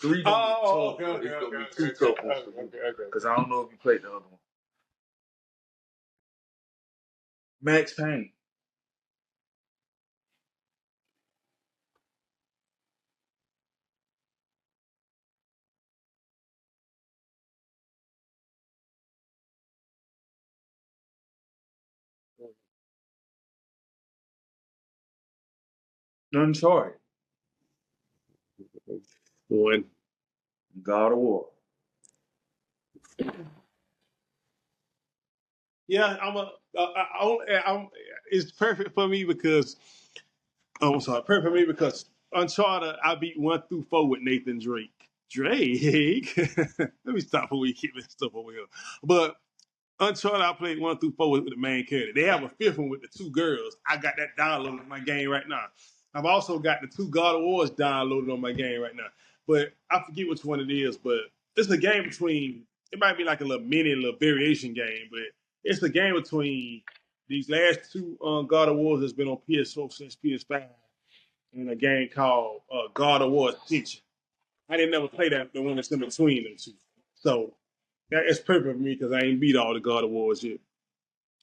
3 gonna be tough. Okay, It's gonna be okay, 2 tough ones for you. Because I don't know if you played the other one. Max Payne. Uncharted. 1. God of War. Yeah, it's perfect for me because I'm sorry, perfect for me because Uncharted I beat 1 through 4 with Nathan Drake. Drake. Let me stop before we keep this stuff over here. But Uncharted, I played 1 through 4 with the main character. They have a 5th one with the 2 girls. I got that downloaded on my game right now. I've also got the 2 God of Wars downloaded on my game right now. But I forget which one it is. But it's a game between. It might be like a little variation game, but it's a game between these last 2 God of Wars that's been on PS4 since PS5, and a game called God of War Ascension. I didn't never play that the one that's in between them two. So it's perfect for me because I ain't beat all the God of Wars yet,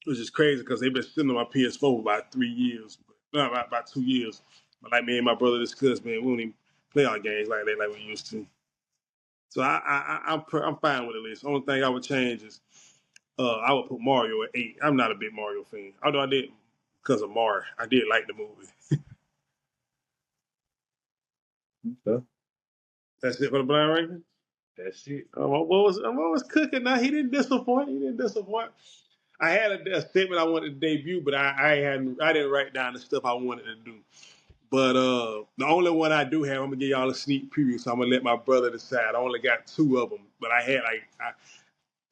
which is crazy because they've been sitting on my PS4 for about 3 years, no, about 2 years. But like me and my brother discussed, man, we don't even play our games like that like we used to. So I'm fine with the list. The only thing I would change is I would put Mario at 8. I'm not a big Mario fan, although I did because of Mario. I did like the movie. Okay. That's it for the blind ranking. That's it. What was cooking? Now he didn't disappoint. He didn't disappoint. I had a statement I wanted to debut, but I didn't write down the stuff I wanted to do. But the only one I do have, I'm gonna give y'all a sneak preview, so I'm gonna let my brother decide. I only got 2 of them, but I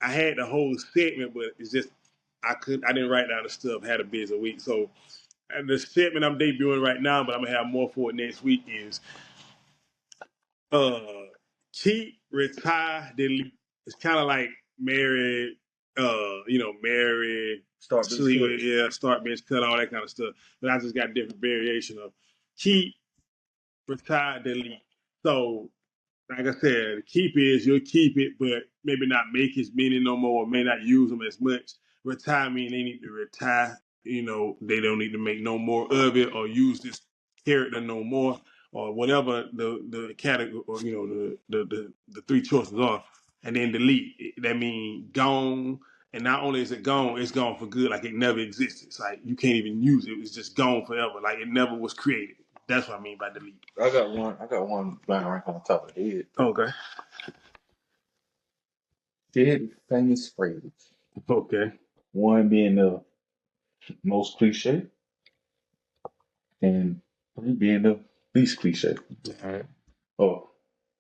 had the whole segment, but it's just I didn't write down the stuff. Had a busy week, so and the segment I'm debuting right now, but I'm gonna have more for it next week is uh keep, retire, delete. It's kind of like marry, marry, Start sleep, bench cut. yeah, start bench cut, all that kind of stuff. But I just got different variation of keep, retire, delete. So like I said, keep is you'll keep it, but maybe not make as many no more, or may not use them as much. Retire mean they need to retire. They don't need to make no more of it or use this character no more or whatever the category or the 3 choices are, and then delete. That means gone. And not only is it gone, it's gone for good. Like it never existed. It's like you can't even use it. It's just gone forever. Like it never was created. That's what I mean by delete. I got one blind rank on the top of the head. Okay. Said famous phrase. Okay. One being the most cliche, and 3 being the least cliche. All right. Oh,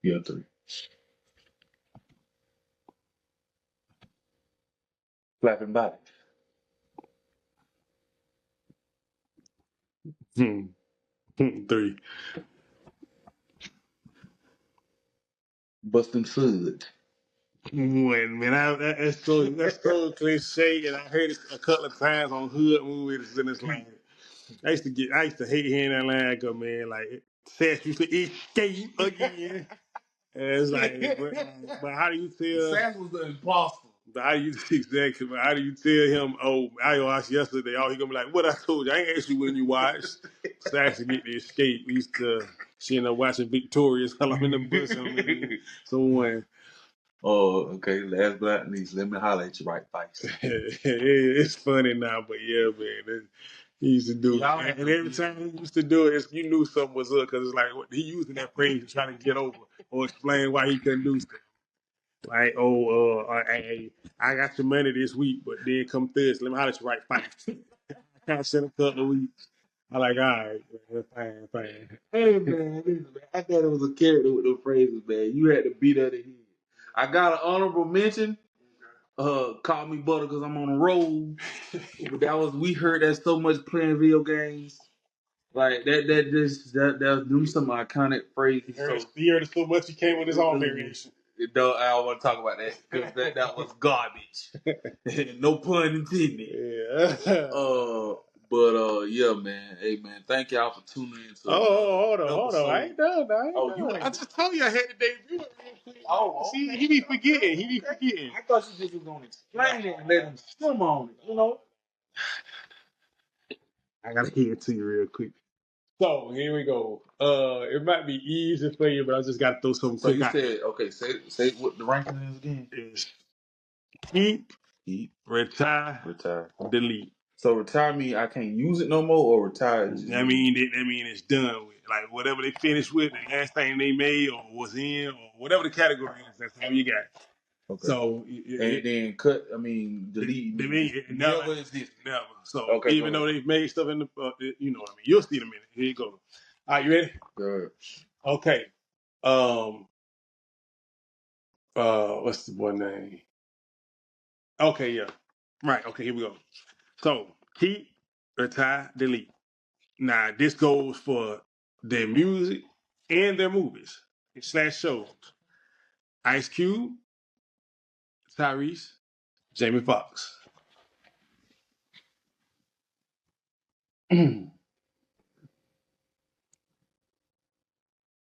yeah, 3. Flapping body. Hmm. 3. Busting suds. When man, that's so cliche, and I heard it a couple of times on hood movies in this line. I used to hate hearing that line go, man. Like Sass used to escape again. And it's like, but how do you tell? Sass was the imposter. But how do you exactly? But how do you tell him? Oh, I watched yesterday. Oh, he gonna be like, what I told you? I ain't asked you when you watched. Sass to get the escape. We used to, she ended up watching Victorious while I'm in the bus. So when. Oh, okay. Last but not least, let me highlight your right face. It's funny now, but yeah, man. He used to do it. And every time he used to do it, you knew something was up because it's like he using that phrase to try to get over or explain why he couldn't do stuff. Like, I got your money this week, but then come Thursday, let me holler at you right fine. I kind of sent a couple of weeks. I like, all right, man, fine. Hey man, listen, man, I thought it was a character with those phrases, man. You had to beat her to head. I got an honorable mention. Call me butter because I'm on the road. But we heard that so much playing video games. Like that them some iconic phrases. He heard it so much he came with his own variation. I don't want to talk about that because that was garbage. No pun intended. Yeah. Yeah, man. Hey, man. Thank y'all for tuning in. Hold on. I ain't done. I just told you I had to debut. Oh, see, he be forgetting. I thought you just was gonna explain it and let him swim on it. You know. I gotta hear it to you real quick. So here we go. It might be easy for you, but I just gotta throw something So quick you out. said, okay, say what the ranking is again. Is keep, retire, delete. So retire me, I can't use it no more, or retire just I mean, it's done with. Like whatever they finished with, the last thing they made or was in, or whatever the category is, that's all you got. okay. So And then cut. I mean, delete. it Never existed. never. So Okay, even though they've made stuff in the, you know what I mean. You'll see in a minute. Here you go. All right, you ready? Good. Okay. What's the boy name? Okay, yeah. Right. Okay, here we go. So keep, retire, delete. Now this goes for their music and their movies / shows. Ice Cube, Tyrese, Jamie Foxx.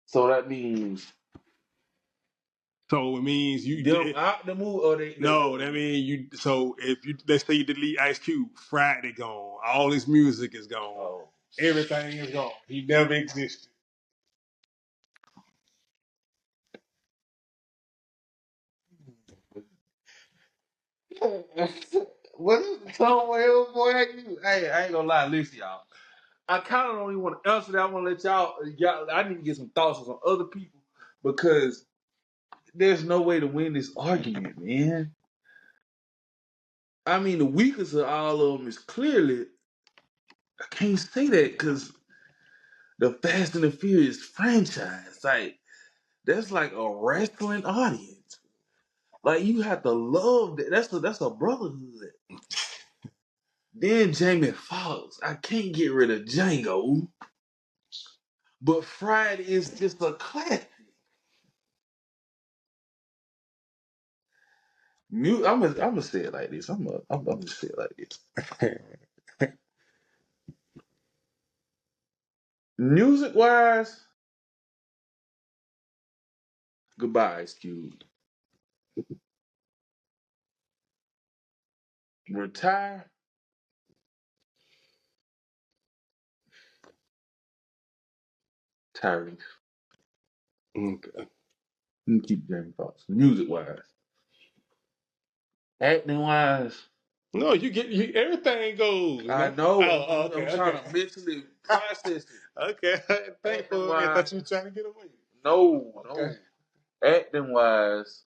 So that means So it means them out the movie, or they no, that means you. So if you, let's say you delete Ice Cube, Friday gone, all his music is gone, Oh. everything is gone. He never existed. What is somewhere, boy? Hey, I ain't gonna lie, listen, y'all. I kind of don't even want to answer that. I want to let y'all. I need to get some thoughts on some other people because there's no way to win this argument, man. I mean, the weakest of all of them is clearly. I can't say that because the Fast and the Furious franchise, like that's like a wrestling audience. Like you have to love that. That's a brotherhood. Then Jamie Foxx, I can't get rid of Django, but Friday is just a classic. I'm gonna say it like this. I'm gonna say it like this. Music wise, goodbye, Ice Cube. Retire, Tyrese. Okay. You keep Jamie Foxx. Music wise, acting wise, No, you. Everything goes. I No? know. Okay. I'm trying to mentally process it. Okay. Thankful. I thought you were trying to get away. No, Okay. no. Acting wise,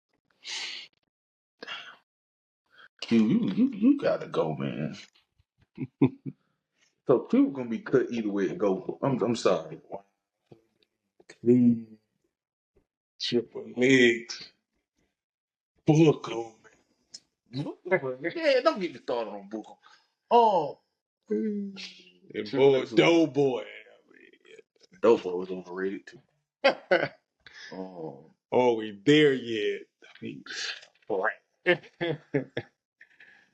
Q, you gotta go, man. So Q gonna be cut either way it go. I'm sorry. Clean, triple legs, Booker. Yeah, don't get me started on Booker. Oh, And Triple boy, X was Doughboy. Dope Boy was overrated too. Oh, Are we there yet? I mean,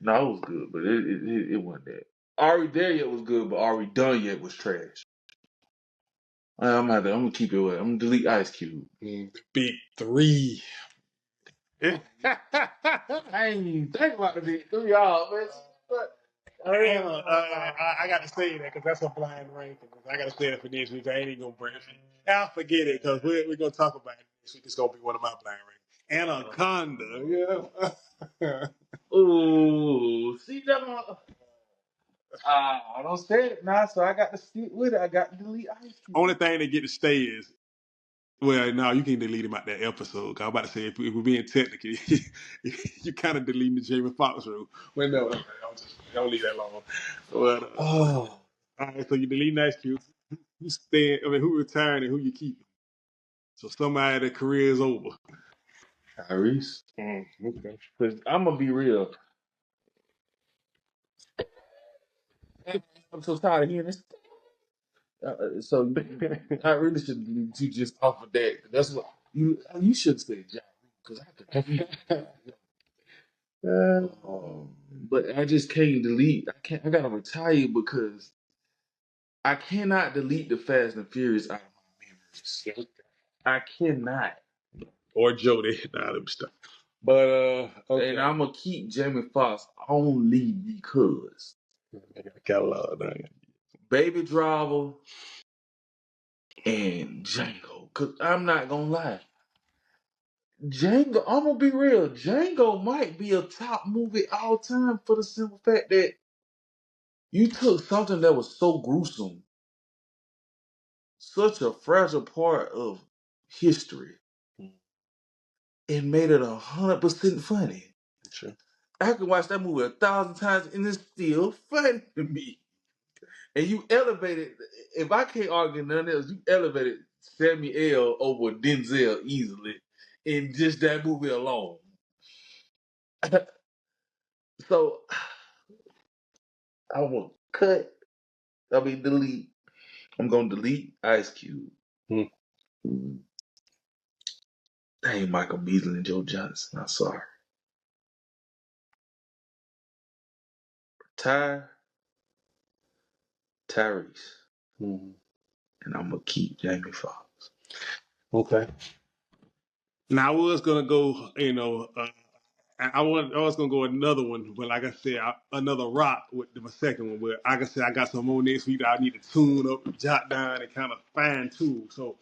no, it was good, but it wasn't that. Ari There Yet was good, but Ari Done Yet was trash. I'm gonna keep it away. I'm gonna delete Ice Cube. Big three. I ain't even think about the big three, y'all, man. But I got to say that because that's a blind ranking. I got to say that for this week. I ain't even gonna bring it. I'll forget it because we're gonna talk about it this week. It's gonna be one of my blind rankings. Anaconda. Yeah. ooh, see that one. I don't say it now, so I got to stick with it. I got to delete Ice Cube. Only thing they get to stay is, well, no, you can delete him out that episode. I'm about to say, if we're being technical, you kind of deleting the Jamie Foxx rule. Well, no, don't leave that long. But, all right, so you delete Nice Cube. Who's staying? I mean, who retiring and who you keeping? So somebody that career is over. Tyrese. Okay. Because I'm gonna be real. I'm so tired of hearing this. So I really should delete you just off of that. That's what you should say, John, because I could. But I just can't delete. I gotta retire because I cannot delete the Fast and Furious out of my memories. I cannot. Or Jody. Nah, let me stop. But okay. And I'm gonna keep Jamie Foxx only because I got a catalog. Baby Driver and Django. Cause I'm not gonna lie. Django, I'm gonna be real. Django might be a top movie all time for the simple fact that You took something that was so gruesome, such a fragile part of history, and made it 100% funny. Sure. I can watch that movie 1,000 times and it's still funny to me. And you elevated, if I can't argue nothing else, you elevated Samuel over Denzel easily in just that movie alone. So I will delete. I'm gonna delete Ice Cube. That ain't Michael Beasley and Joe Johnson. I'm sorry. Tyrese. And I'm gonna keep Jamie Foxx. Okay. Now I was gonna go, I was gonna go another one, but like I said, another rock with my second one. But like I said, I got some more next week that I need to tune up, jot down, and kind of fine tune. So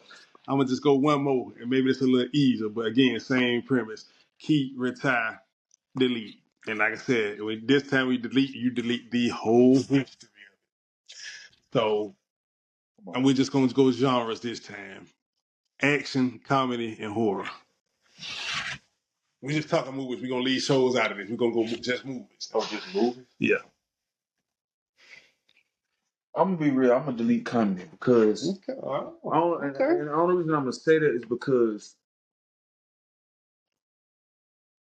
I'm gonna just go one more, and maybe it's a little easier. But again, same premise: keep, retire, delete. And like I said, this time we delete, you delete the whole history. So, and we're just gonna go genres this time: action, comedy, and horror. We just talking movies. We're gonna leave shows out of this. We're gonna go just movies. Oh, just movies? Yeah. I'm gonna be real. I'm gonna delete comedy because Okay. and the only reason I'm gonna say that is because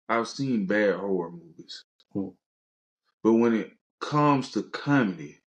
I've seen bad horror movies. But when it comes to comedy,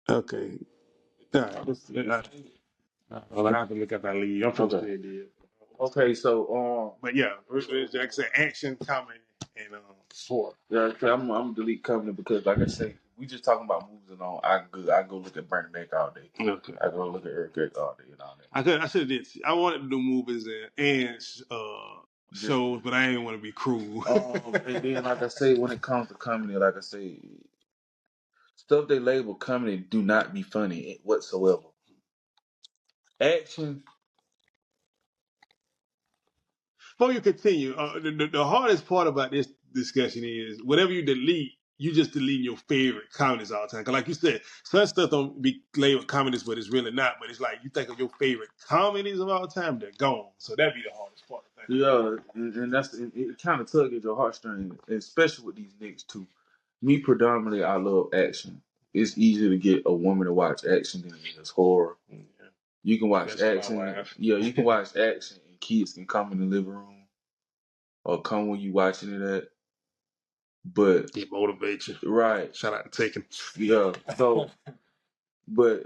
Okay. All right. Well, I have to look at that lead. I'm supposed to say it did. okay, so But yeah, like I said, action, comedy, and horror. yeah, I'm gonna delete comedy because, like I say, we just talking about movies and all. I go look at Brandon Mack all day. Okay. I go look at Eric Gregg all day and all that. I should have did. I wanted to do movies and shows, but I didn't want to be cruel. And then, like I say, when it comes to comedy, like I say, stuff they label comedy do not be funny whatsoever. Action. Before you continue, the hardest part about this discussion is whatever you delete, you just deleting your favorite comedies all the time. Because like you said, some stuff don't be labeled comedies, but it's really not. But it's like you think of your favorite comedies of all time, they're gone. So that'd be the hardest part. Yeah, and that's it kind of tug at your heartstrings, especially with these next two. Me predominantly, I love action. It's easier to get a woman to watch action than it is horror. Yeah. You can watch action. Yeah, you can watch action, and kids can come in the living room or come when you watching it at. But it motivates you, right? Shout out to Taken. Yeah. So, but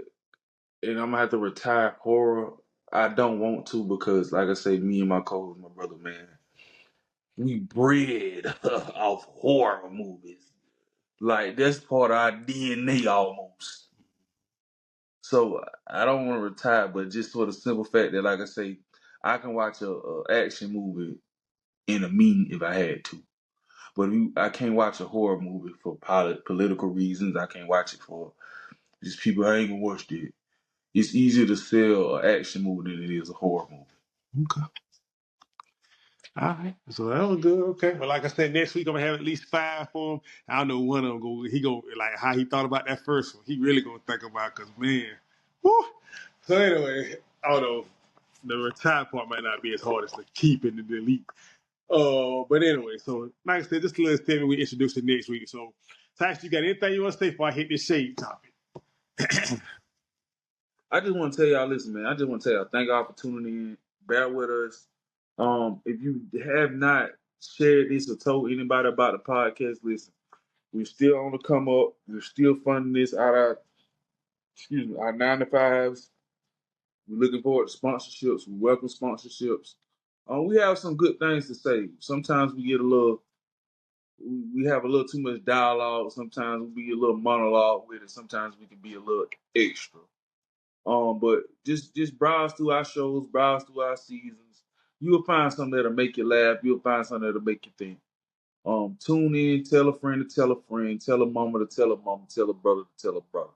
and I'm gonna have to retire horror. I don't want to because, like I say, me and my co-host, my brother, man, we bred off horror movies. Like that's part of our DNA almost. So I don't want to retire, but just for the simple fact that, like I say, I can watch a action movie in a meeting if I had to. But I can't watch a horror movie for political reasons. I can't watch it for just people. I ain't gonna watch it. It's easier to sell an action movie than it is a horror movie. Okay. All right. So that was good. Okay. But like I said, next week I'm gonna have at least 5 for him. I know one of them he go like how he thought about that first one. He really gonna think about because man. Whew. So anyway, although the retire part might not be as hard as the keep and the delete. But anyway, so like I said, just let us tell me we introduce it next week. So Tyson, you got anything you want to say before I hit this shade topic? I just want to tell y'all, listen, man. I just want to tell y'all, thank y'all for tuning in. Bear with us. If you have not shared this or told anybody about the podcast, listen, we're still on the come up. We're still funding this out of our 9 to 5s. We're looking forward to sponsorships. We welcome sponsorships. We have some good things to say. Sometimes we get a little we have a little too much dialogue. Sometimes we be a little monologue with it. Sometimes we can be a little extra. But just browse through our shows, browse through our seasons. You'll find something that'll make you laugh. You'll find something that'll make you think. Tune in, tell a friend to tell a friend, tell a mama to tell a mama, tell a brother to tell a brother.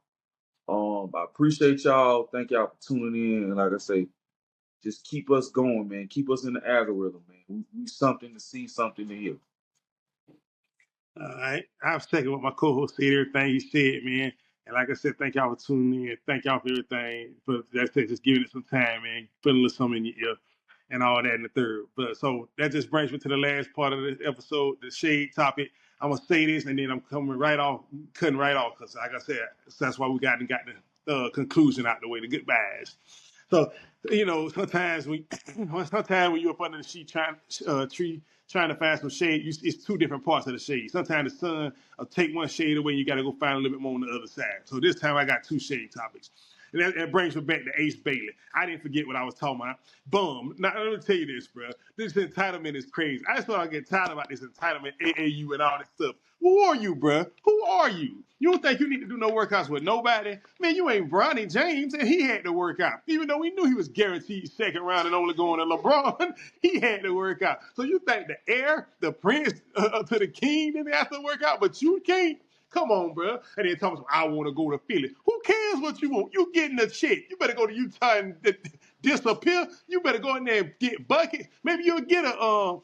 I appreciate y'all. Thank y'all for tuning in. And like I say, just keep us going, man. Keep us in the algorithm, man. We something to see, something to hear. All right. I've second what my co-host said, everything he said, man. And like I said, thank y'all for tuning in. Thank y'all for everything. For that's just giving it some time, man. Putting a little something in your ear and all that in the third. But so that just brings me to the last part of this episode, the shade topic. I'm gonna say this and then I'm coming right off, cutting right off, because like I said, that's why we got the conclusion out the way, the goodbyes. So, sometimes sometimes when you're up under the tree trying to find some shade, it's two different parts of the shade. Sometimes the sun will take one shade away, you got to go find a little bit more on the other side. So this time I got two shade topics. And that brings me back to Ace Bailey. I didn't forget what I was talking about. Boom. Now, let me tell you this, bro. This entitlement is crazy. I just want to get tired about this entitlement, AAU, and all this stuff. Who are you, bro? Who are you? You don't think you need to do no workouts with nobody? Man, you ain't Bronny James, and he had to work out. Even though we knew he was guaranteed second round and only going to LeBron, he had to work out. So you think the heir, the prince to the king, didn't have to work out, but you can't? Come on, bro. And then Thomas, I want to go to Philly. Who cares what you want? You getting a check. You better go to Utah and disappear. You better go in there and get buckets. Maybe you'll get a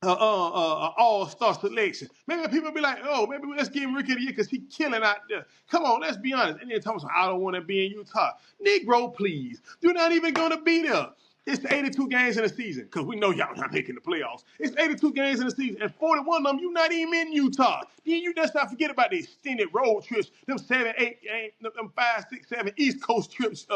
all-star selection. Maybe people be like, oh, maybe let's give him Rookie of the Year because he's killing out there. Come on, let's be honest. And then Thomas, I don't want to be in Utah. Negro, please. You're not even going to be there. It's 82 games in a season because we know y'all not making the playoffs. It's 82 games in a season, and 41 of them, you're not even in Utah. Then you just not forget about the extended road trips, them 7, 8, them 5, 6, 7 East Coast trips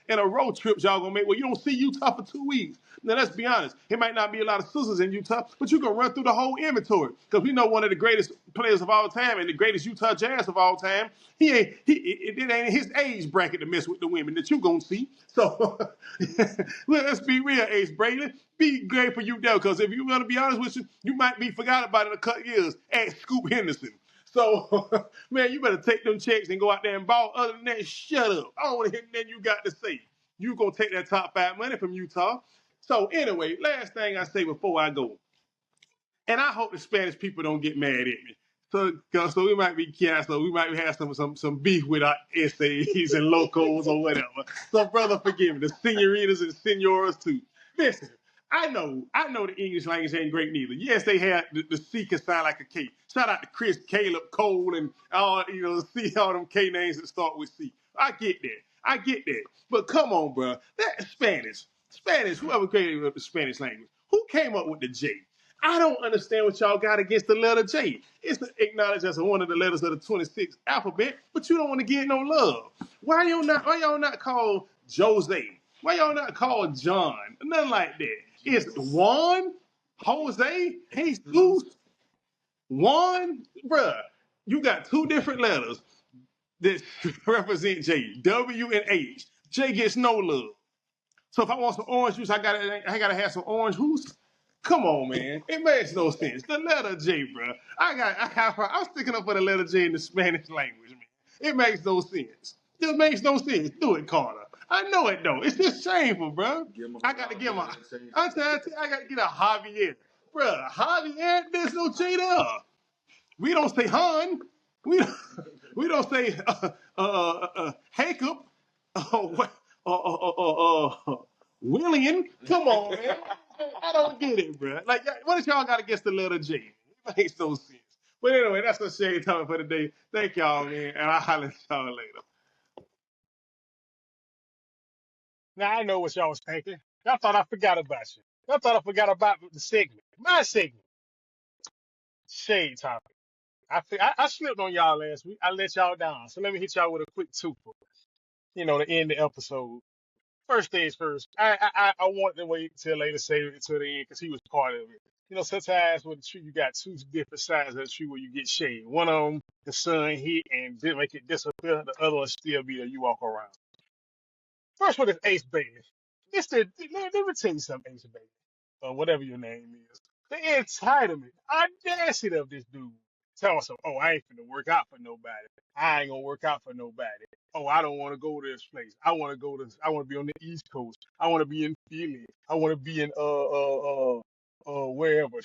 and a road trips y'all gonna make where you don't see Utah for 2 weeks. Now, let's be honest. It might not be a lot of sisters in Utah, but you can run through the whole inventory because we know one of the greatest players of all time and the greatest Utah Jazz of all time. It ain't his age bracket to mess with the women that you gonna see. So let's be real, Ace Braylen. Be great for you though, because if you're gonna be honest with you, you might be forgot about in a couple years. Ask Scoop Henderson. So, man, you better take them checks and go out there and ball. Other than that, shut up. I don't want to hear nothing you got to say. You gonna take that top 5 money from Utah. So anyway, last thing I say before I go, and I hope the Spanish people don't get mad at me. So we might be canceled. We might have some beef with our essays and locals or whatever. So brother, forgive me. The senoritas and senoras too. Listen, I know the English language ain't great neither. Yes, they had the C can sound like a K. Shout out to Chris, Caleb, Cole, and all see all them K names that start with C. I get that. I get that. But come on, bro. That Spanish, whoever created the Spanish language, who came up with the J? I don't understand what y'all got against the letter J. It's acknowledged as one of the letters of the 26th alphabet, but you don't want to get no love. Why y'all not called Jose? Why y'all not called John? Nothing like that. It's Juan, Jose, Jesus, Juan, bruh. You got two different letters that represent J, W and H. J gets no love. So if I want some orange juice, I gotta have some orange juice. Come on, man. It makes no sense. The letter J, bro. I'm sticking up for the letter J in the Spanish language, man. It makes no sense. It makes no sense. Do it, Carter. I know it though. It's just shameful, bro. I got to give him a. I'm trying to. I got to get a Javier, bro. Javier, there's no J there. We don't say Han. We don't, we don't say Jacob. William. Come on, man. I don't get it, bro. Like, what does y'all got against the letter J? It makes no sense. But anyway, that's the shade time for the day. Thank y'all, man, and I'll holler at y'all later. Now I know what y'all was thinking. Y'all thought I forgot about you. Y'all thought I forgot about the segment. My segment. Shade topic. I slipped on y'all last week. I let y'all down. So let me hit y'all with a quick twofer. To end the episode. First things first. I want to wait till later save it to the end because he was part of it. Sometimes with the tree you got two different sides of the tree where you get shade. One of them the sun hit and didn't make it disappear. The other one still be there. You walk around. First one is Ace Bailey. Let me tell you something, Ace Bailey, or whatever your name is. The entitlement, audacity of this dude. Tell us, oh, I ain't finna work out for nobody. I ain't gonna work out for nobody. Oh, I don't want to go to this place. I want to be on the East Coast. I want to be in Philly. I want to be in wherever,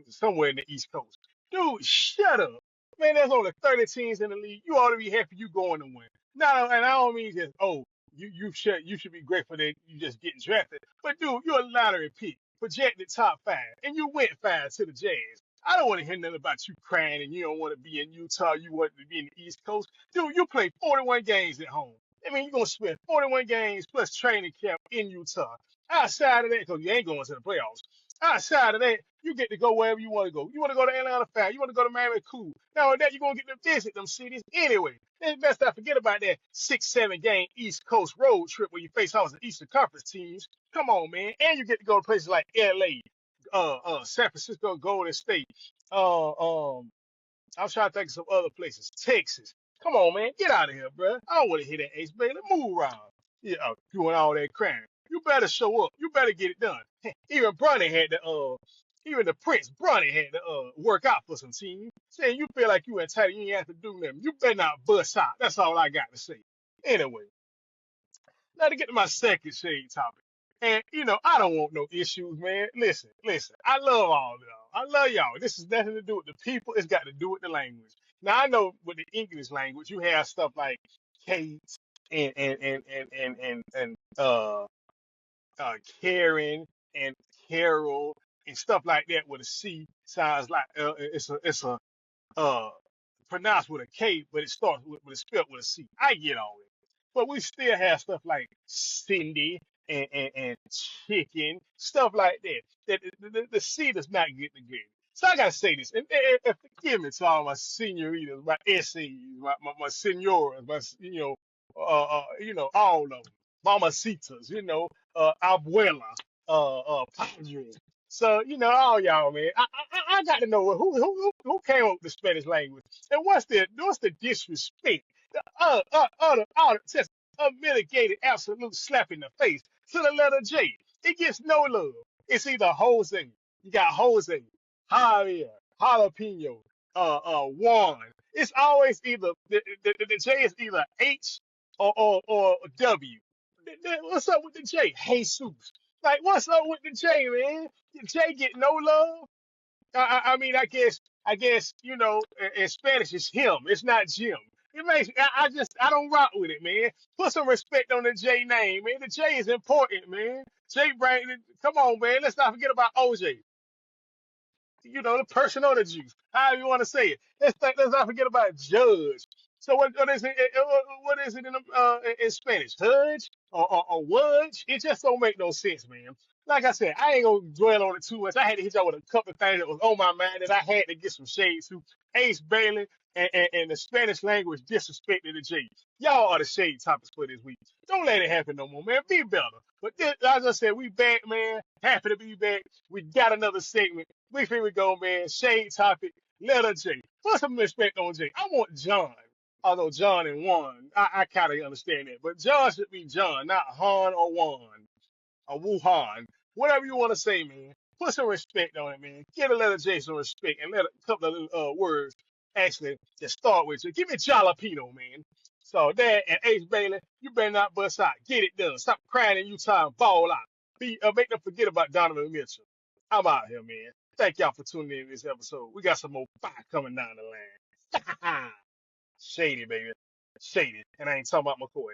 somewhere in the East Coast. Dude, shut up. Man, there's only 30 teams in the league. You ought to be happy you going to win. No, and I don't mean just, oh, you should be grateful that you just getting drafted. But dude, you're a lottery pick, projected top 5, and you went 5 to the Jazz. I don't want to hear nothing about you crying and you don't want to be in Utah. You want to be in the East Coast. Dude, you play 41 games at home. I mean, you're going to spend 41 games plus training camp in Utah. Outside of that, because you ain't going to the playoffs. Outside of that, you get to go wherever you want to go. You want to go to Atlanta, fine. You want to go to Miami, cool. Now, with that, you're going to get to visit them cities anyway. Then best not forget about that 6-7 game East Coast road trip where you face all the Eastern Conference teams. Come on, man. And you get to go to places like LA, San Francisco, Golden State. I'm trying to think of some other places. Texas. Come on, man. Get out of here, bro. I don't want to hear that Ace Bailey. Move around. Yeah, doing all that crying. You better show up. You better get it done. Even Bronny had to even the Prince Bronny had to work out for some team. Saying you feel like you entitled, you ain't have to do nothing. You better not bust out. That's all I got to say. Anyway, now to get to my second shade topic. And I don't want no issues, man. Listen. I love all of y'all. I love y'all. This has nothing to do with the people. It's got to do with the language. Now I know with the English language, you have stuff like Kate and Karen and Carol and stuff like that with a C sounds like it's a uh pronounced with a K, but it starts with it's spelled with a C. I get all that. But we still have stuff like Cindy and chicken, stuff like that. That the C does not get the grade. So I gotta say this, and forgive me to all my senoritas, my essays, my senoras, my all of them, mamacitas, abuela, padre. So all y'all, man. I got to know who came up with the Spanish language and what's the disrespect, the just unmitigated absolute slap in the face to the letter J. It gets no love. It's either Jose, you got Jose, Javier, Jalapeno, Juan. It's always either the J is either H or W. What's up with the J? Jesus. Like, what's up with the J, man? The J get no love. I mean, I guess, in Spanish it's him. It's not Jim. It makes I don't rock with it, man. Put some respect on the J name, man. The J is important, man. J Brandon, come on, man. Let's not forget about OJ. The person or the juice, however you want to say it. Let's not forget about judge. So what is it? What is it in Spanish? Judge or wudge? It just don't make no sense, man. Like I said, I ain't gonna dwell on it too much. I had to hit y'all with a couple of things that was on my mind that I had to get some shade to. Ace Bailey and the Spanish language disrespected the J. Y'all are the shade topics for this week. Don't let it happen no more, man. Be better. But as I said, we back, man. Happy to be back. We got another segment. Here we go, man. Shade topic, letter J. Put some respect on J. I want John. Although John and Juan, I kind of understand that. But John should be John, not Han or Juan or Wuhan. Whatever you want to say, man. Put some respect on it, man. Get a letter J some respect and let a couple of words actually just start with you. Give me jalapeno, man. So that and Ace Bailey, you better not bust out. Get it done. Stop crying in Utah and ball out. Make them forget about Donovan Mitchell. I'm out here, man. Thank y'all for tuning in to this episode. We got some more fire coming down the line. Shady, baby. Shady. And I ain't talking about McCoy.